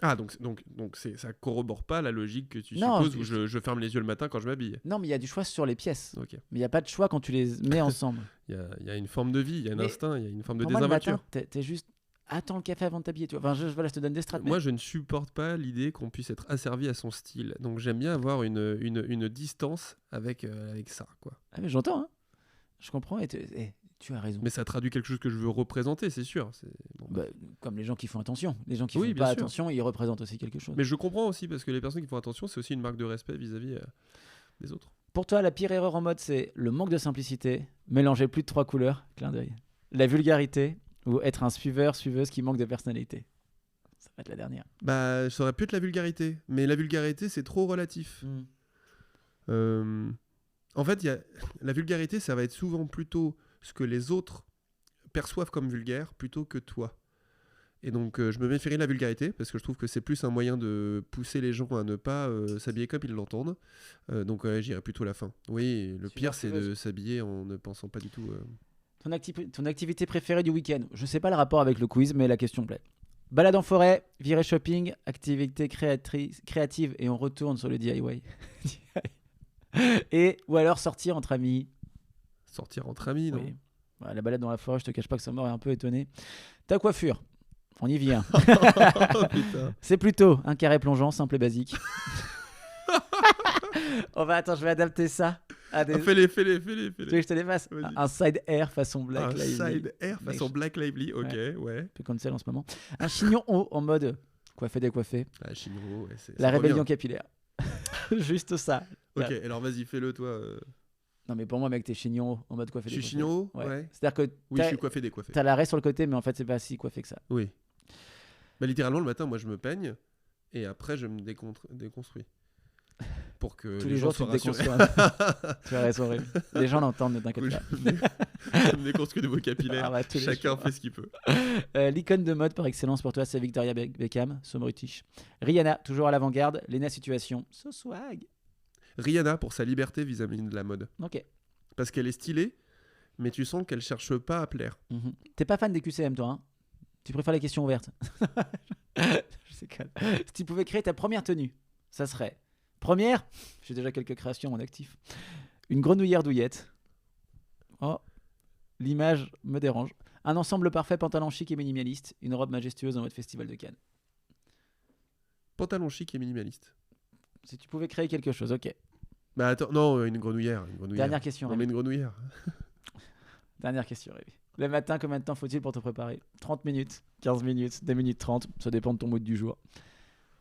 Speaker 1: Ah, donc ça corrobore pas la logique que tu
Speaker 2: Non,
Speaker 1: supposes où je ferme les yeux le matin quand je m'habille.
Speaker 2: Non, mais il y a du choix sur les pièces.
Speaker 1: Ok.
Speaker 2: Mais il n'y a pas de choix quand tu les mets ensemble.
Speaker 1: Il y a une forme de vie, il y a un
Speaker 2: Mais
Speaker 1: instinct, il y a une forme de
Speaker 2: Pour moi, le
Speaker 1: désinvolture.
Speaker 2: matin, t'es juste... Attends le café avant de t'habiller. Tu vois. Enfin, voilà, je te donne des strates.
Speaker 1: Moi, je ne supporte pas l'idée qu'on puisse être asservi à son style. Donc, j'aime bien avoir une distance avec ça, quoi.
Speaker 2: Ah, mais j'entends, hein. Je comprends et tu as raison.
Speaker 1: Mais ça traduit quelque chose que je veux représenter, c'est sûr. Bon,
Speaker 2: Bah, comme les gens qui font attention. Les gens qui
Speaker 1: Oui,
Speaker 2: font
Speaker 1: bien
Speaker 2: pas
Speaker 1: sûr.
Speaker 2: attention, ils représentent aussi quelque chose.
Speaker 1: Mais je comprends aussi, parce que les personnes qui font attention, c'est aussi une marque de respect vis-à-vis des autres.
Speaker 2: Pour toi, la pire erreur en mode, c'est le manque de simplicité, mélanger plus de 3 couleurs, clin d'œil, la vulgarité ou être un suiveuse qui manque de personnalité. Ça va être la dernière.
Speaker 1: Bah, ça aurait pu être la vulgarité. Mais la vulgarité, c'est trop relatif. En fait, la vulgarité, ça va être souvent plutôt ce que les autres perçoivent comme vulgaire plutôt que toi. Et donc, je me méfierais de la vulgarité parce que je trouve que c'est plus un moyen de pousser les gens à ne pas s'habiller comme ils l'entendent. Donc, j'irais plutôt la fin. Oui, le pire, c'est de s'habiller en ne pensant pas du tout.
Speaker 2: Ton activité préférée du week-end? Je sais pas le rapport avec le quiz, mais la question plaît. Balade en forêt, virée shopping, activité créative et on retourne sur le DIY. Ou alors sortir entre amis.
Speaker 1: Sortir entre amis, non?
Speaker 2: Oui. Ouais, la balade dans la forêt, je te cache pas que ça m'aurait un peu étonné. Ta coiffure, on y vient.
Speaker 1: Oh, putain.
Speaker 2: C'est plutôt un carré plongeant, simple et basique. Attends, je vais adapter ça à des.
Speaker 1: Ah, fais-les.
Speaker 2: Tu veux que je te les fasse?
Speaker 1: Vas-y.
Speaker 2: Un side air façon Black
Speaker 1: Un
Speaker 2: Lively.
Speaker 1: side air façon Black Lively, ok, ouais.
Speaker 2: Peu cancel en ce moment. Un chignon haut en mode coiffé décoiffé.
Speaker 1: Ah, Chino, ouais, c'est.
Speaker 2: La
Speaker 1: ça
Speaker 2: rébellion
Speaker 1: revient.
Speaker 2: capillaire. Juste ça.
Speaker 1: Ok, alors vas-y, fais-le toi.
Speaker 2: Non, mais pour moi, mec, t'es chignon haut en mode coiffé
Speaker 1: Je suis
Speaker 2: décoiffé.
Speaker 1: chignon,
Speaker 2: Ouais.
Speaker 1: ouais.
Speaker 2: C'est-à-dire que
Speaker 1: Oui, je
Speaker 2: t'as
Speaker 1: suis coiffé, décoiffé.
Speaker 2: t'as l'arrêt sur le côté, mais en fait, c'est pas si coiffé que ça.
Speaker 1: Oui. Bah, littéralement, le matin, moi, je me peigne et après, je me déconstruis. Pour que
Speaker 2: Tous
Speaker 1: les
Speaker 2: les
Speaker 1: gens
Speaker 2: jours, tu
Speaker 1: soient
Speaker 2: te
Speaker 1: rassurés.
Speaker 2: déconstruis. Tu vas rester horrible. Les gens l'entendent, ne t'inquiète
Speaker 1: Oui,
Speaker 2: pas.
Speaker 1: je me déconstruis de vocabulaire.
Speaker 2: Ah bah, tous les
Speaker 1: Chacun
Speaker 2: jours.
Speaker 1: fait ce qu'il peut.
Speaker 2: L'icône de mode par excellence pour toi, c'est Victoria Beckham, so british. Rihanna, toujours à l'avant-garde. Lena Situation, so swag.
Speaker 1: Rihanna pour sa liberté vis-à-vis de la mode.
Speaker 2: Ok.
Speaker 1: Parce qu'elle est stylée, mais tu sens qu'elle cherche pas à plaire.
Speaker 2: Mhm. T'es pas fan des QCM, toi, hein? Tu préfères les questions ouvertes? Je sais calme. Si tu pouvais créer ta première tenue, ça serait... Première, j'ai déjà quelques créations en actif. Une grenouillère douillette. Oh, l'image me dérange. Un ensemble parfait, pantalon chic et minimaliste. Une robe majestueuse en mode festival de Cannes.
Speaker 1: Pantalon chic et minimaliste.
Speaker 2: Si tu pouvais créer quelque chose, ok.
Speaker 1: Bah attends, non, une grenouillère.
Speaker 2: Dernière question,
Speaker 1: On met
Speaker 2: Rémi.
Speaker 1: une grenouillère.
Speaker 2: Dernière question, Rémi. Le matin, combien de temps faut-il pour te préparer? 30 minutes, 15 minutes, 2 minutes 30. Ça dépend de ton mood du jour.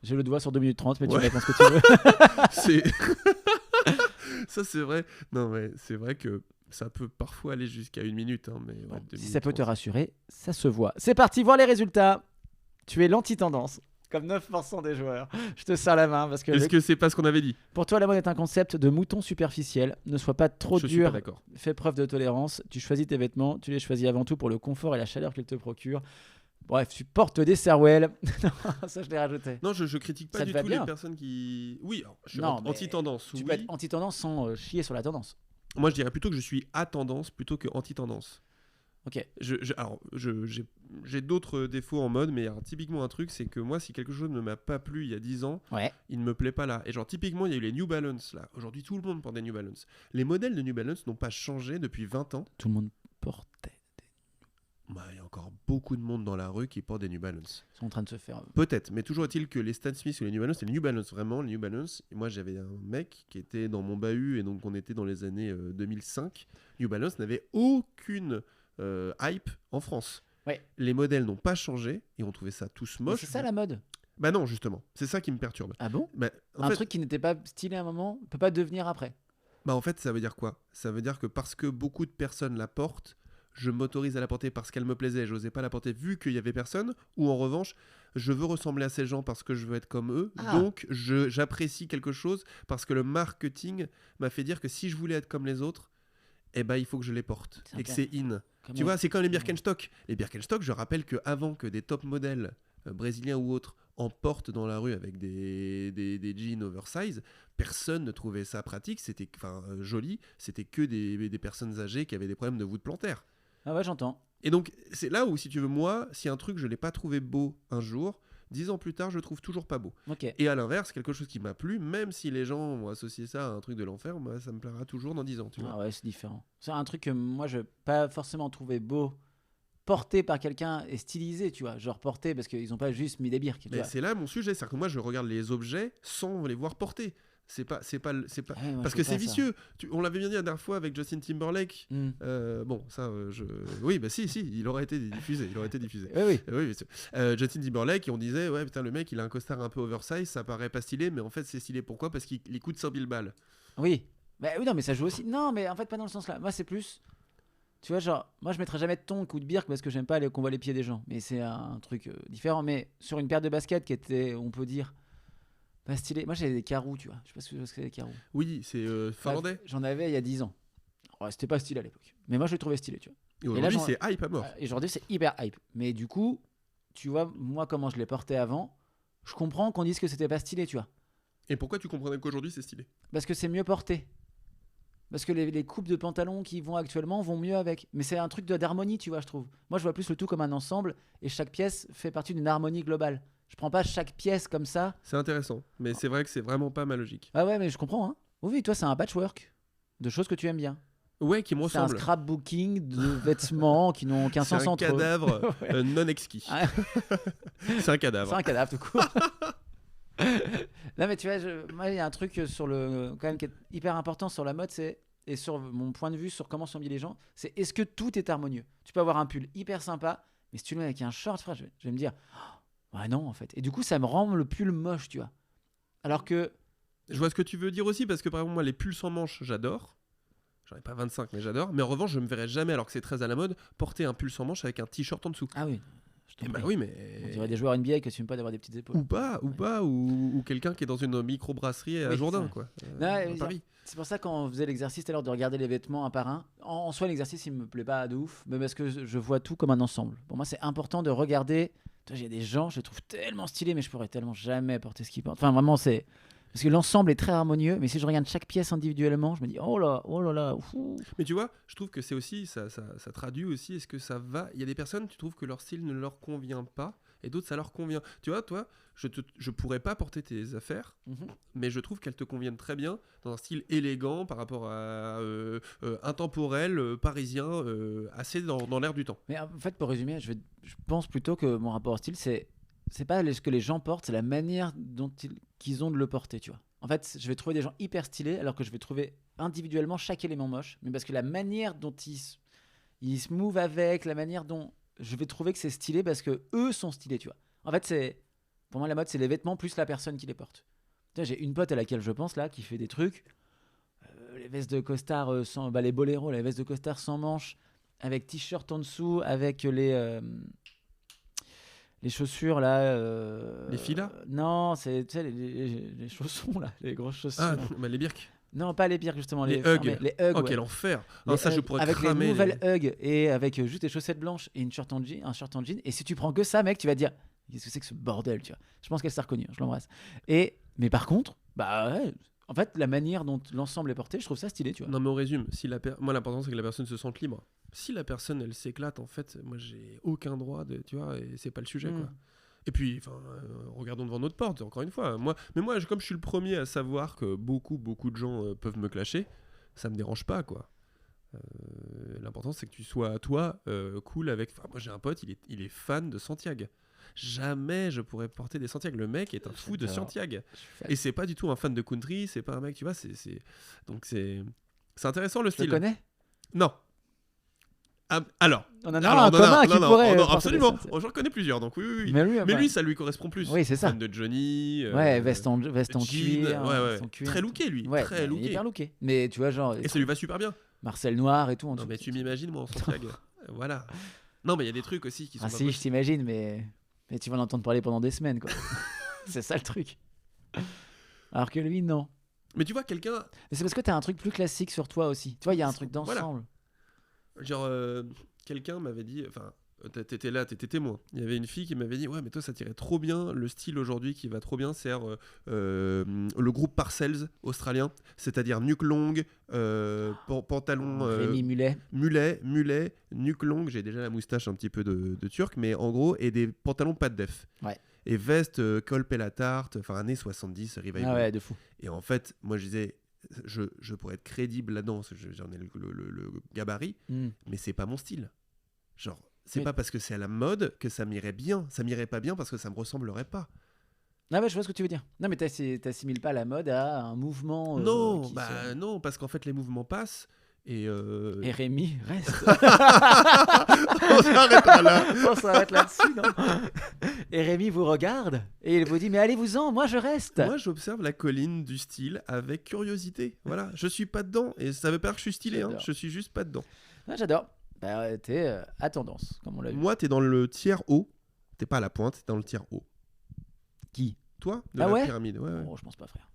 Speaker 2: J'ai le doigt sur 2 minutes 30, mais tu
Speaker 1: Ouais.
Speaker 2: réponds ce que tu veux.
Speaker 1: C'est... Ça, c'est vrai. Non, mais c'est vrai que ça peut parfois aller jusqu'à 1 minute. Hein, mais ouais,
Speaker 2: Bon,
Speaker 1: 2
Speaker 2: si
Speaker 1: minutes
Speaker 2: ça peut te
Speaker 1: 30.
Speaker 2: rassurer, ça se voit. C'est parti, voir les résultats. Tu es l'anti-tendance, comme 9% des joueurs. Je te serre la main parce que,
Speaker 1: Est-ce que c'est pas ce qu'on avait dit?
Speaker 2: pour toi, la mode est un concept de mouton superficiel. Ne sois pas trop
Speaker 1: Je suis pas
Speaker 2: dur,
Speaker 1: d'accord.
Speaker 2: fais preuve de tolérance. Tu choisis tes vêtements, tu les choisis avant tout pour le confort et la chaleur qu'ils te procurent. Bref, tu portes des Serwell. Non, ça, je l'ai rajouté.
Speaker 1: Non, je critique pas
Speaker 2: Ça te
Speaker 1: du
Speaker 2: va
Speaker 1: tout
Speaker 2: bien.
Speaker 1: les personnes qui... Oui, alors, je suis
Speaker 2: Non, mais
Speaker 1: anti-tendance,
Speaker 2: Tu
Speaker 1: oui.
Speaker 2: peux être anti-tendance sans chier sur la tendance.
Speaker 1: Moi, je dirais plutôt que je suis à tendance plutôt que anti-tendance.
Speaker 2: Ok.
Speaker 1: J'ai d'autres défauts en mode, mais alors, typiquement un truc, c'est que moi, si quelque chose ne m'a pas plu il y a 10 ans,
Speaker 2: Ouais.
Speaker 1: il ne me plaît pas là. Et genre, typiquement, il y a eu les New Balance là. Aujourd'hui, tout le monde porte des New Balance. Les modèles de New Balance n'ont pas changé depuis 20 ans.
Speaker 2: Tout le monde portait.
Speaker 1: Bah, il y a encore beaucoup de monde dans la rue qui porte des New Balance.
Speaker 2: Ils sont en train de se faire.
Speaker 1: Peut-être, mais toujours est-il que les Stan Smith ou les New Balance, c'est les New Balance, vraiment, les New Balance. Et moi, j'avais un mec qui était dans mon bahut, et donc on était dans les années 2005. New Balance n'avait aucune hype en France.
Speaker 2: Ouais.
Speaker 1: Les modèles n'ont pas changé, et on trouvait ça tous
Speaker 2: Mais
Speaker 1: moche.
Speaker 2: c'est ça la mode.
Speaker 1: Bah non, justement, c'est ça qui me perturbe.
Speaker 2: Ah bon?
Speaker 1: Bah, en
Speaker 2: Un
Speaker 1: fait,
Speaker 2: truc qui n'était pas stylé à un moment peut pas devenir après.
Speaker 1: bah, en fait, ça veut dire quoi? Ça veut dire que parce que beaucoup de personnes la portent, je m'autorise à la porter parce qu'elle me plaisait, j'osais pas la porter vu qu'il y avait personne, ou en revanche, je veux ressembler à ces gens parce que je veux être comme eux,
Speaker 2: Ah.
Speaker 1: donc j'apprécie quelque chose parce que le marketing m'a fait dire que si je voulais être comme les autres, eh ben il faut que je les porte
Speaker 2: C'est
Speaker 1: et que
Speaker 2: un
Speaker 1: c'est in.
Speaker 2: Comme
Speaker 1: Tu
Speaker 2: on-
Speaker 1: vois, c'est comme les Birkenstock. Les Birkenstock, je rappelle que avant que des top modèles brésiliens ou autres en portent dans la rue avec des jeans oversize, personne ne trouvait ça pratique, c'était joli, c'était que des personnes âgées qui avaient des problèmes de voûte plantaire.
Speaker 2: Ah ouais, j'entends.
Speaker 1: Et donc, c'est là où, si tu veux, moi, si un truc, je l'ai pas trouvé beau un jour, 10 ans plus tard, je le trouve toujours pas beau.
Speaker 2: Ok.
Speaker 1: Et à l'inverse, quelque chose qui m'a plu, même si les gens ont associé ça à un truc de l'enfer, moi, ça me plaira toujours dans 10 ans, tu vois.
Speaker 2: Ah ouais, c'est différent. C'est un truc que moi, je n'ai pas forcément trouvé beau, porté par quelqu'un et stylisé, tu vois. Genre porté parce qu'ils n'ont pas juste mis des birks. tu
Speaker 1: Mais
Speaker 2: vois.
Speaker 1: c'est là mon sujet, c'est-à-dire que moi, je regarde les objets sans les voir porter. C'est pas...
Speaker 2: Ouais, moi,
Speaker 1: Parce
Speaker 2: je
Speaker 1: que
Speaker 2: fais
Speaker 1: c'est
Speaker 2: pas ça.
Speaker 1: vicieux. On l'avait bien dit la dernière fois avec Justin Timberlake.
Speaker 2: Hmm.
Speaker 1: Bon, ça, oui, bah si, il aurait été diffusé.
Speaker 2: Oui, oui.
Speaker 1: Oui, bien sûr. Justin Timberlake, et on disait, ouais, putain, le mec, il a un costard un peu oversize, ça paraît pas stylé, mais en fait, c'est stylé. Pourquoi? Parce qu'il coûte 100 000 balles.
Speaker 2: Oui. Bah oui, non, mais ça joue aussi. Non, mais en fait, pas dans le sens là. Moi, c'est plus. Tu vois, genre, moi, je mettrais jamais de tongs ou de birk parce que j'aime pas qu'on voit les pieds des gens. Mais c'est un truc différent. Mais sur une paire de baskets qui était, on peut dire, pas stylé. Moi, j'avais des carreaux, tu vois. Je sais pas ce que c'est des carreaux.
Speaker 1: Oui, c'est finlandais.
Speaker 2: Bref, j'en avais il y a 10 ans. Ouais, c'était pas stylé à l'époque. Mais moi, je le trouvais stylé, tu vois.
Speaker 1: Et
Speaker 2: là,
Speaker 1: aujourd'hui,
Speaker 2: j'en-
Speaker 1: c'est hype à mort.
Speaker 2: Et aujourd'hui, c'est hyper hype. Mais du coup, tu vois, moi, comment je les portais avant, je comprends qu'on dise que c'était pas stylé, tu vois.
Speaker 1: Et pourquoi tu comprenais qu'aujourd'hui, c'est stylé?
Speaker 2: Parce que c'est mieux porté. Parce que les coupes de pantalons qui vont actuellement vont mieux avec. Mais c'est un truc d'harmonie, tu vois, je trouve. Moi, je vois plus le tout comme un ensemble et chaque pièce fait partie d'une harmonie globale. Je prends pas chaque pièce comme ça.
Speaker 1: C'est intéressant, mais c'est vrai que c'est vraiment pas ma logique.
Speaker 2: Ah ouais, mais je comprends, hein. Oui, toi, c'est un patchwork de choses que tu aimes bien.
Speaker 1: Ouais, qui me
Speaker 2: C'est un
Speaker 1: ressemble.
Speaker 2: scrapbooking de vêtements qui n'ont aucun
Speaker 1: C'est
Speaker 2: sens
Speaker 1: un
Speaker 2: entre eux.
Speaker 1: cadavre
Speaker 2: Ouais.
Speaker 1: non exquis.
Speaker 2: Ah,
Speaker 1: C'est un cadavre.
Speaker 2: c'est un cadavre tout court. Non, mais tu vois, moi, il y a un truc sur quand même qui est hyper important sur la mode, et sur mon point de vue sur comment sont habillés les gens, c'est est-ce que tout est harmonieux. Tu peux avoir un pull hyper sympa, mais si tu le mets avec un short, frère, je vais me dire, ouais, non, en fait. Et du coup, ça me rend le pull moche, tu vois. Alors que.
Speaker 1: Je vois ce que tu veux dire aussi, parce que par exemple, moi, les pulls sans manches, j'adore. J'en ai pas 25, mais j'adore. Mais en revanche, je me verrais jamais, alors que c'est très à la mode, porter un pull sans manches avec un t-shirt en dessous.
Speaker 2: Ah oui, je t'en
Speaker 1: Et bah
Speaker 2: prie.
Speaker 1: oui,
Speaker 2: On
Speaker 1: mais.
Speaker 2: dirait des joueurs NBA qui n'assument pas d'avoir des petites épaules.
Speaker 1: Ou quelqu'un qui est dans une micro-brasserie à
Speaker 2: Oui,
Speaker 1: Jourdain,
Speaker 2: ça.
Speaker 1: quoi.
Speaker 2: Non,
Speaker 1: À Paris.
Speaker 2: c'est pour ça quand on faisait l'exercice tout à l'heure de regarder les vêtements un par un, en soi l'exercice il me plaît pas de ouf, mais parce que je vois tout comme un ensemble. Pour moi c'est important de regarder. Toi, j'ai des gens, je les trouve tellement stylés, mais je pourrais tellement jamais porter ce qu'ils portent. Enfin vraiment c'est parce que l'ensemble est très harmonieux, mais si je regarde chaque pièce individuellement, je me dis oh là là. Ouf.
Speaker 1: Mais tu vois, je trouve que c'est aussi, ça traduit aussi, est-ce que ça va. Il y a des personnes, tu trouves que leur style ne leur convient pas, et d'autres, ça leur convient. Tu vois, toi, je pourrais pas porter tes affaires, mais je trouve qu'elles te conviennent très bien, dans un style élégant, par rapport à intemporel, parisien, assez dans l'air du temps.
Speaker 2: Mais en fait pour résumer, je pense plutôt que mon rapport au style c'est pas ce que les gens portent, c'est la manière dont qu'ils ont de le porter, tu vois. En fait, je vais trouver des gens hyper stylés, alors que je vais trouver individuellement chaque élément moche, mais parce que la manière dont ils se move avec, la manière dont je vais trouver que c'est stylé, parce que eux sont stylés, tu vois. En fait, pour moi, la mode, c'est les vêtements plus la personne qui les porte. Tu vois, j'ai une pote à laquelle je pense là, qui fait des trucs, les vestes de costard les boléros, les vestes de costard sans manches, avec t-shirt en dessous, avec les chaussures là.
Speaker 1: Les filas
Speaker 2: Non, c'est tu sais, les chaussons là, les grosses chaussures.
Speaker 1: Ah, bah, les birks.
Speaker 2: Non, pas les birks justement,
Speaker 1: Les
Speaker 2: fermés,
Speaker 1: Ugg.
Speaker 2: les Ugg.
Speaker 1: Oh,
Speaker 2: Ouais.
Speaker 1: quel enfer.
Speaker 2: Les
Speaker 1: Ça, je
Speaker 2: Ugg,
Speaker 1: pourrais
Speaker 2: avec
Speaker 1: cramer.
Speaker 2: les nouvelles Ugg et avec juste des chaussettes blanches et un shirt en jean. Et si tu prends que ça, mec, tu vas te dire qu'est-ce que c'est que ce bordel, tu vois. Je pense qu'elle s'est reconnue, je l'embrasse. Mais par contre, bah ouais, en fait, la manière dont l'ensemble est porté, je trouve ça stylé, tu vois.
Speaker 1: Non, mais on résume. Moi, l'important, c'est que la personne se sente libre. Si la personne, elle s'éclate, en fait, moi, j'ai aucun droit de. Tu vois, et c'est pas le sujet, quoi. Et puis, regardons devant notre porte, encore une fois. Moi, comme je suis le premier à savoir que beaucoup de gens peuvent me clasher, ça me dérange pas, quoi. L'important, c'est que tu sois, toi, cool avec... Enfin, moi, j'ai un pote, il est fan de Santiago. Jamais je pourrais porter des Santiago. Le mec est un fou de Santiago. Et c'est pas du tout un fan de country, c'est pas un mec, tu vois, Donc, c'est intéressant, le
Speaker 2: Tu
Speaker 1: style.
Speaker 2: le connais ?
Speaker 1: Non. Alors,
Speaker 2: on en a un commun qui pourrait.
Speaker 1: Absolument. J'en connais plusieurs, donc oui. Mais lui, ça lui correspond plus.
Speaker 2: Oui, c'est ça.
Speaker 1: Fan de Johnny.
Speaker 2: Ouais, veste en
Speaker 1: jean,
Speaker 2: cuir.
Speaker 1: ouais.
Speaker 2: Cuir.
Speaker 1: Très looké, lui.
Speaker 2: Ouais,
Speaker 1: très looké.
Speaker 2: hyper looké. Mais tu vois, genre.
Speaker 1: Et ça lui va super bien.
Speaker 2: Marcel Noir et tout.
Speaker 1: Non, mais tu m'imagines, moi, en Santiago. Voilà. Non, mais il y a des trucs aussi qui sont.
Speaker 2: Ah, si, je t'imagine, mais tu vas en entendre parler pendant des semaines, quoi. C'est ça le truc. Alors que lui, non.
Speaker 1: Mais tu vois, quelqu'un.
Speaker 2: Mais c'est parce que t'as un truc plus classique sur toi aussi. Tu vois, il y a un truc d'ensemble.
Speaker 1: Voilà. Genre, quelqu'un m'avait dit. Enfin, t'étais là, t'étais témoin. Il y avait une fille qui m'avait dit ouais, mais toi, ça t'irait trop bien. Le style aujourd'hui qui va trop bien, c'est le groupe Parcells australien, c'est-à-dire nuque longue, pantalon.
Speaker 2: Rémi
Speaker 1: Mulet, nuque longue. J'ai déjà la moustache un petit peu de turc, mais en gros, et des pantalons pas de def.
Speaker 2: Ouais.
Speaker 1: Et veste, col pelle à tarte, enfin années 70, revival.
Speaker 2: Ah ouais, de fou.
Speaker 1: Et en fait, moi je disais, je pourrais être crédible là-dedans, parce que j'en ai le gabarit, mais c'est pas mon style. Genre, c'est pas parce que c'est à la mode que ça m'irait bien. Ça m'irait pas bien parce que ça me ressemblerait pas.
Speaker 2: Ah ouais, je vois ce que tu veux dire. Non, mais t'assimiles pas la mode à un mouvement.
Speaker 1: Non, non, parce qu'en fait les mouvements passent. Et
Speaker 2: Rémi reste.
Speaker 1: On s'arrêtera là.
Speaker 2: On s'arrête là-dessus, non. Et Rémi vous regarde et il vous dit mais allez-vous-en, moi je reste.
Speaker 1: Moi j'observe la colline du style avec curiosité. Voilà, je suis pas dedans et ça veut pas dire que je suis stylé, hein. Je suis juste pas dedans.
Speaker 2: Ah, j'adore. Bah, t'es à tendance, comme on l'a vu.
Speaker 1: Moi, t'es dans le tiers haut. T'es pas à la pointe, t'es dans le tiers haut.
Speaker 2: Qui ?
Speaker 1: Toi, de la pyramide. Ouais.
Speaker 2: Oh, je pense pas, frère.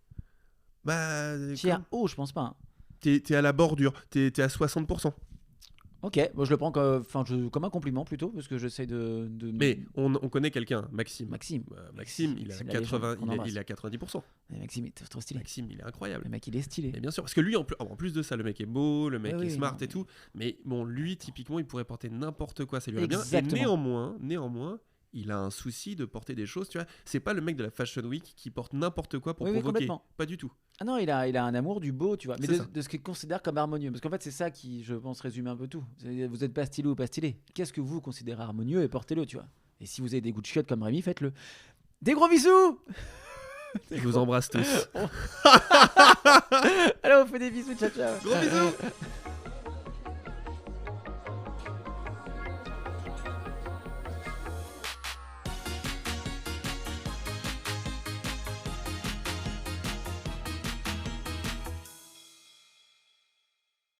Speaker 1: Bah,
Speaker 2: tiers haut, je pense pas. Hein.
Speaker 1: T'es à la bordure. T'es à 60%.
Speaker 2: Ok, bon, je le prends comme un compliment plutôt, parce que j'essaye de...
Speaker 1: Mais on connaît quelqu'un, Maxime.
Speaker 2: Maxime,
Speaker 1: il a 90%.
Speaker 2: Et Maxime, il est trop stylé.
Speaker 1: Maxime, il est incroyable.
Speaker 2: Le mec, il est stylé.
Speaker 1: Et bien sûr, parce que lui, en plus de ça, le mec est beau, le mec est smart et
Speaker 2: mais...
Speaker 1: tout. Mais bon, lui, typiquement, il pourrait porter n'importe quoi, ça lui irait bien. Et néanmoins, il a un souci de porter des choses, tu vois. C'est pas le mec de la Fashion Week qui porte n'importe quoi pour provoquer. Pas du tout.
Speaker 2: Ah non, il a un amour du beau, tu vois. Mais de ce qu'il considère comme harmonieux. Parce qu'en fait, c'est ça qui, je pense, résume un peu tout. Vous êtes pas stylé ou pas stylé. Qu'est-ce que vous considérez harmonieux et portez-le, tu vois. Et si vous avez des goûts de chiottes comme Rémi, faites-le. Des gros bisous.
Speaker 1: Je vous embrasse tous.
Speaker 2: Allez, on fait des bisous, ciao ciao.
Speaker 1: Gros bisous.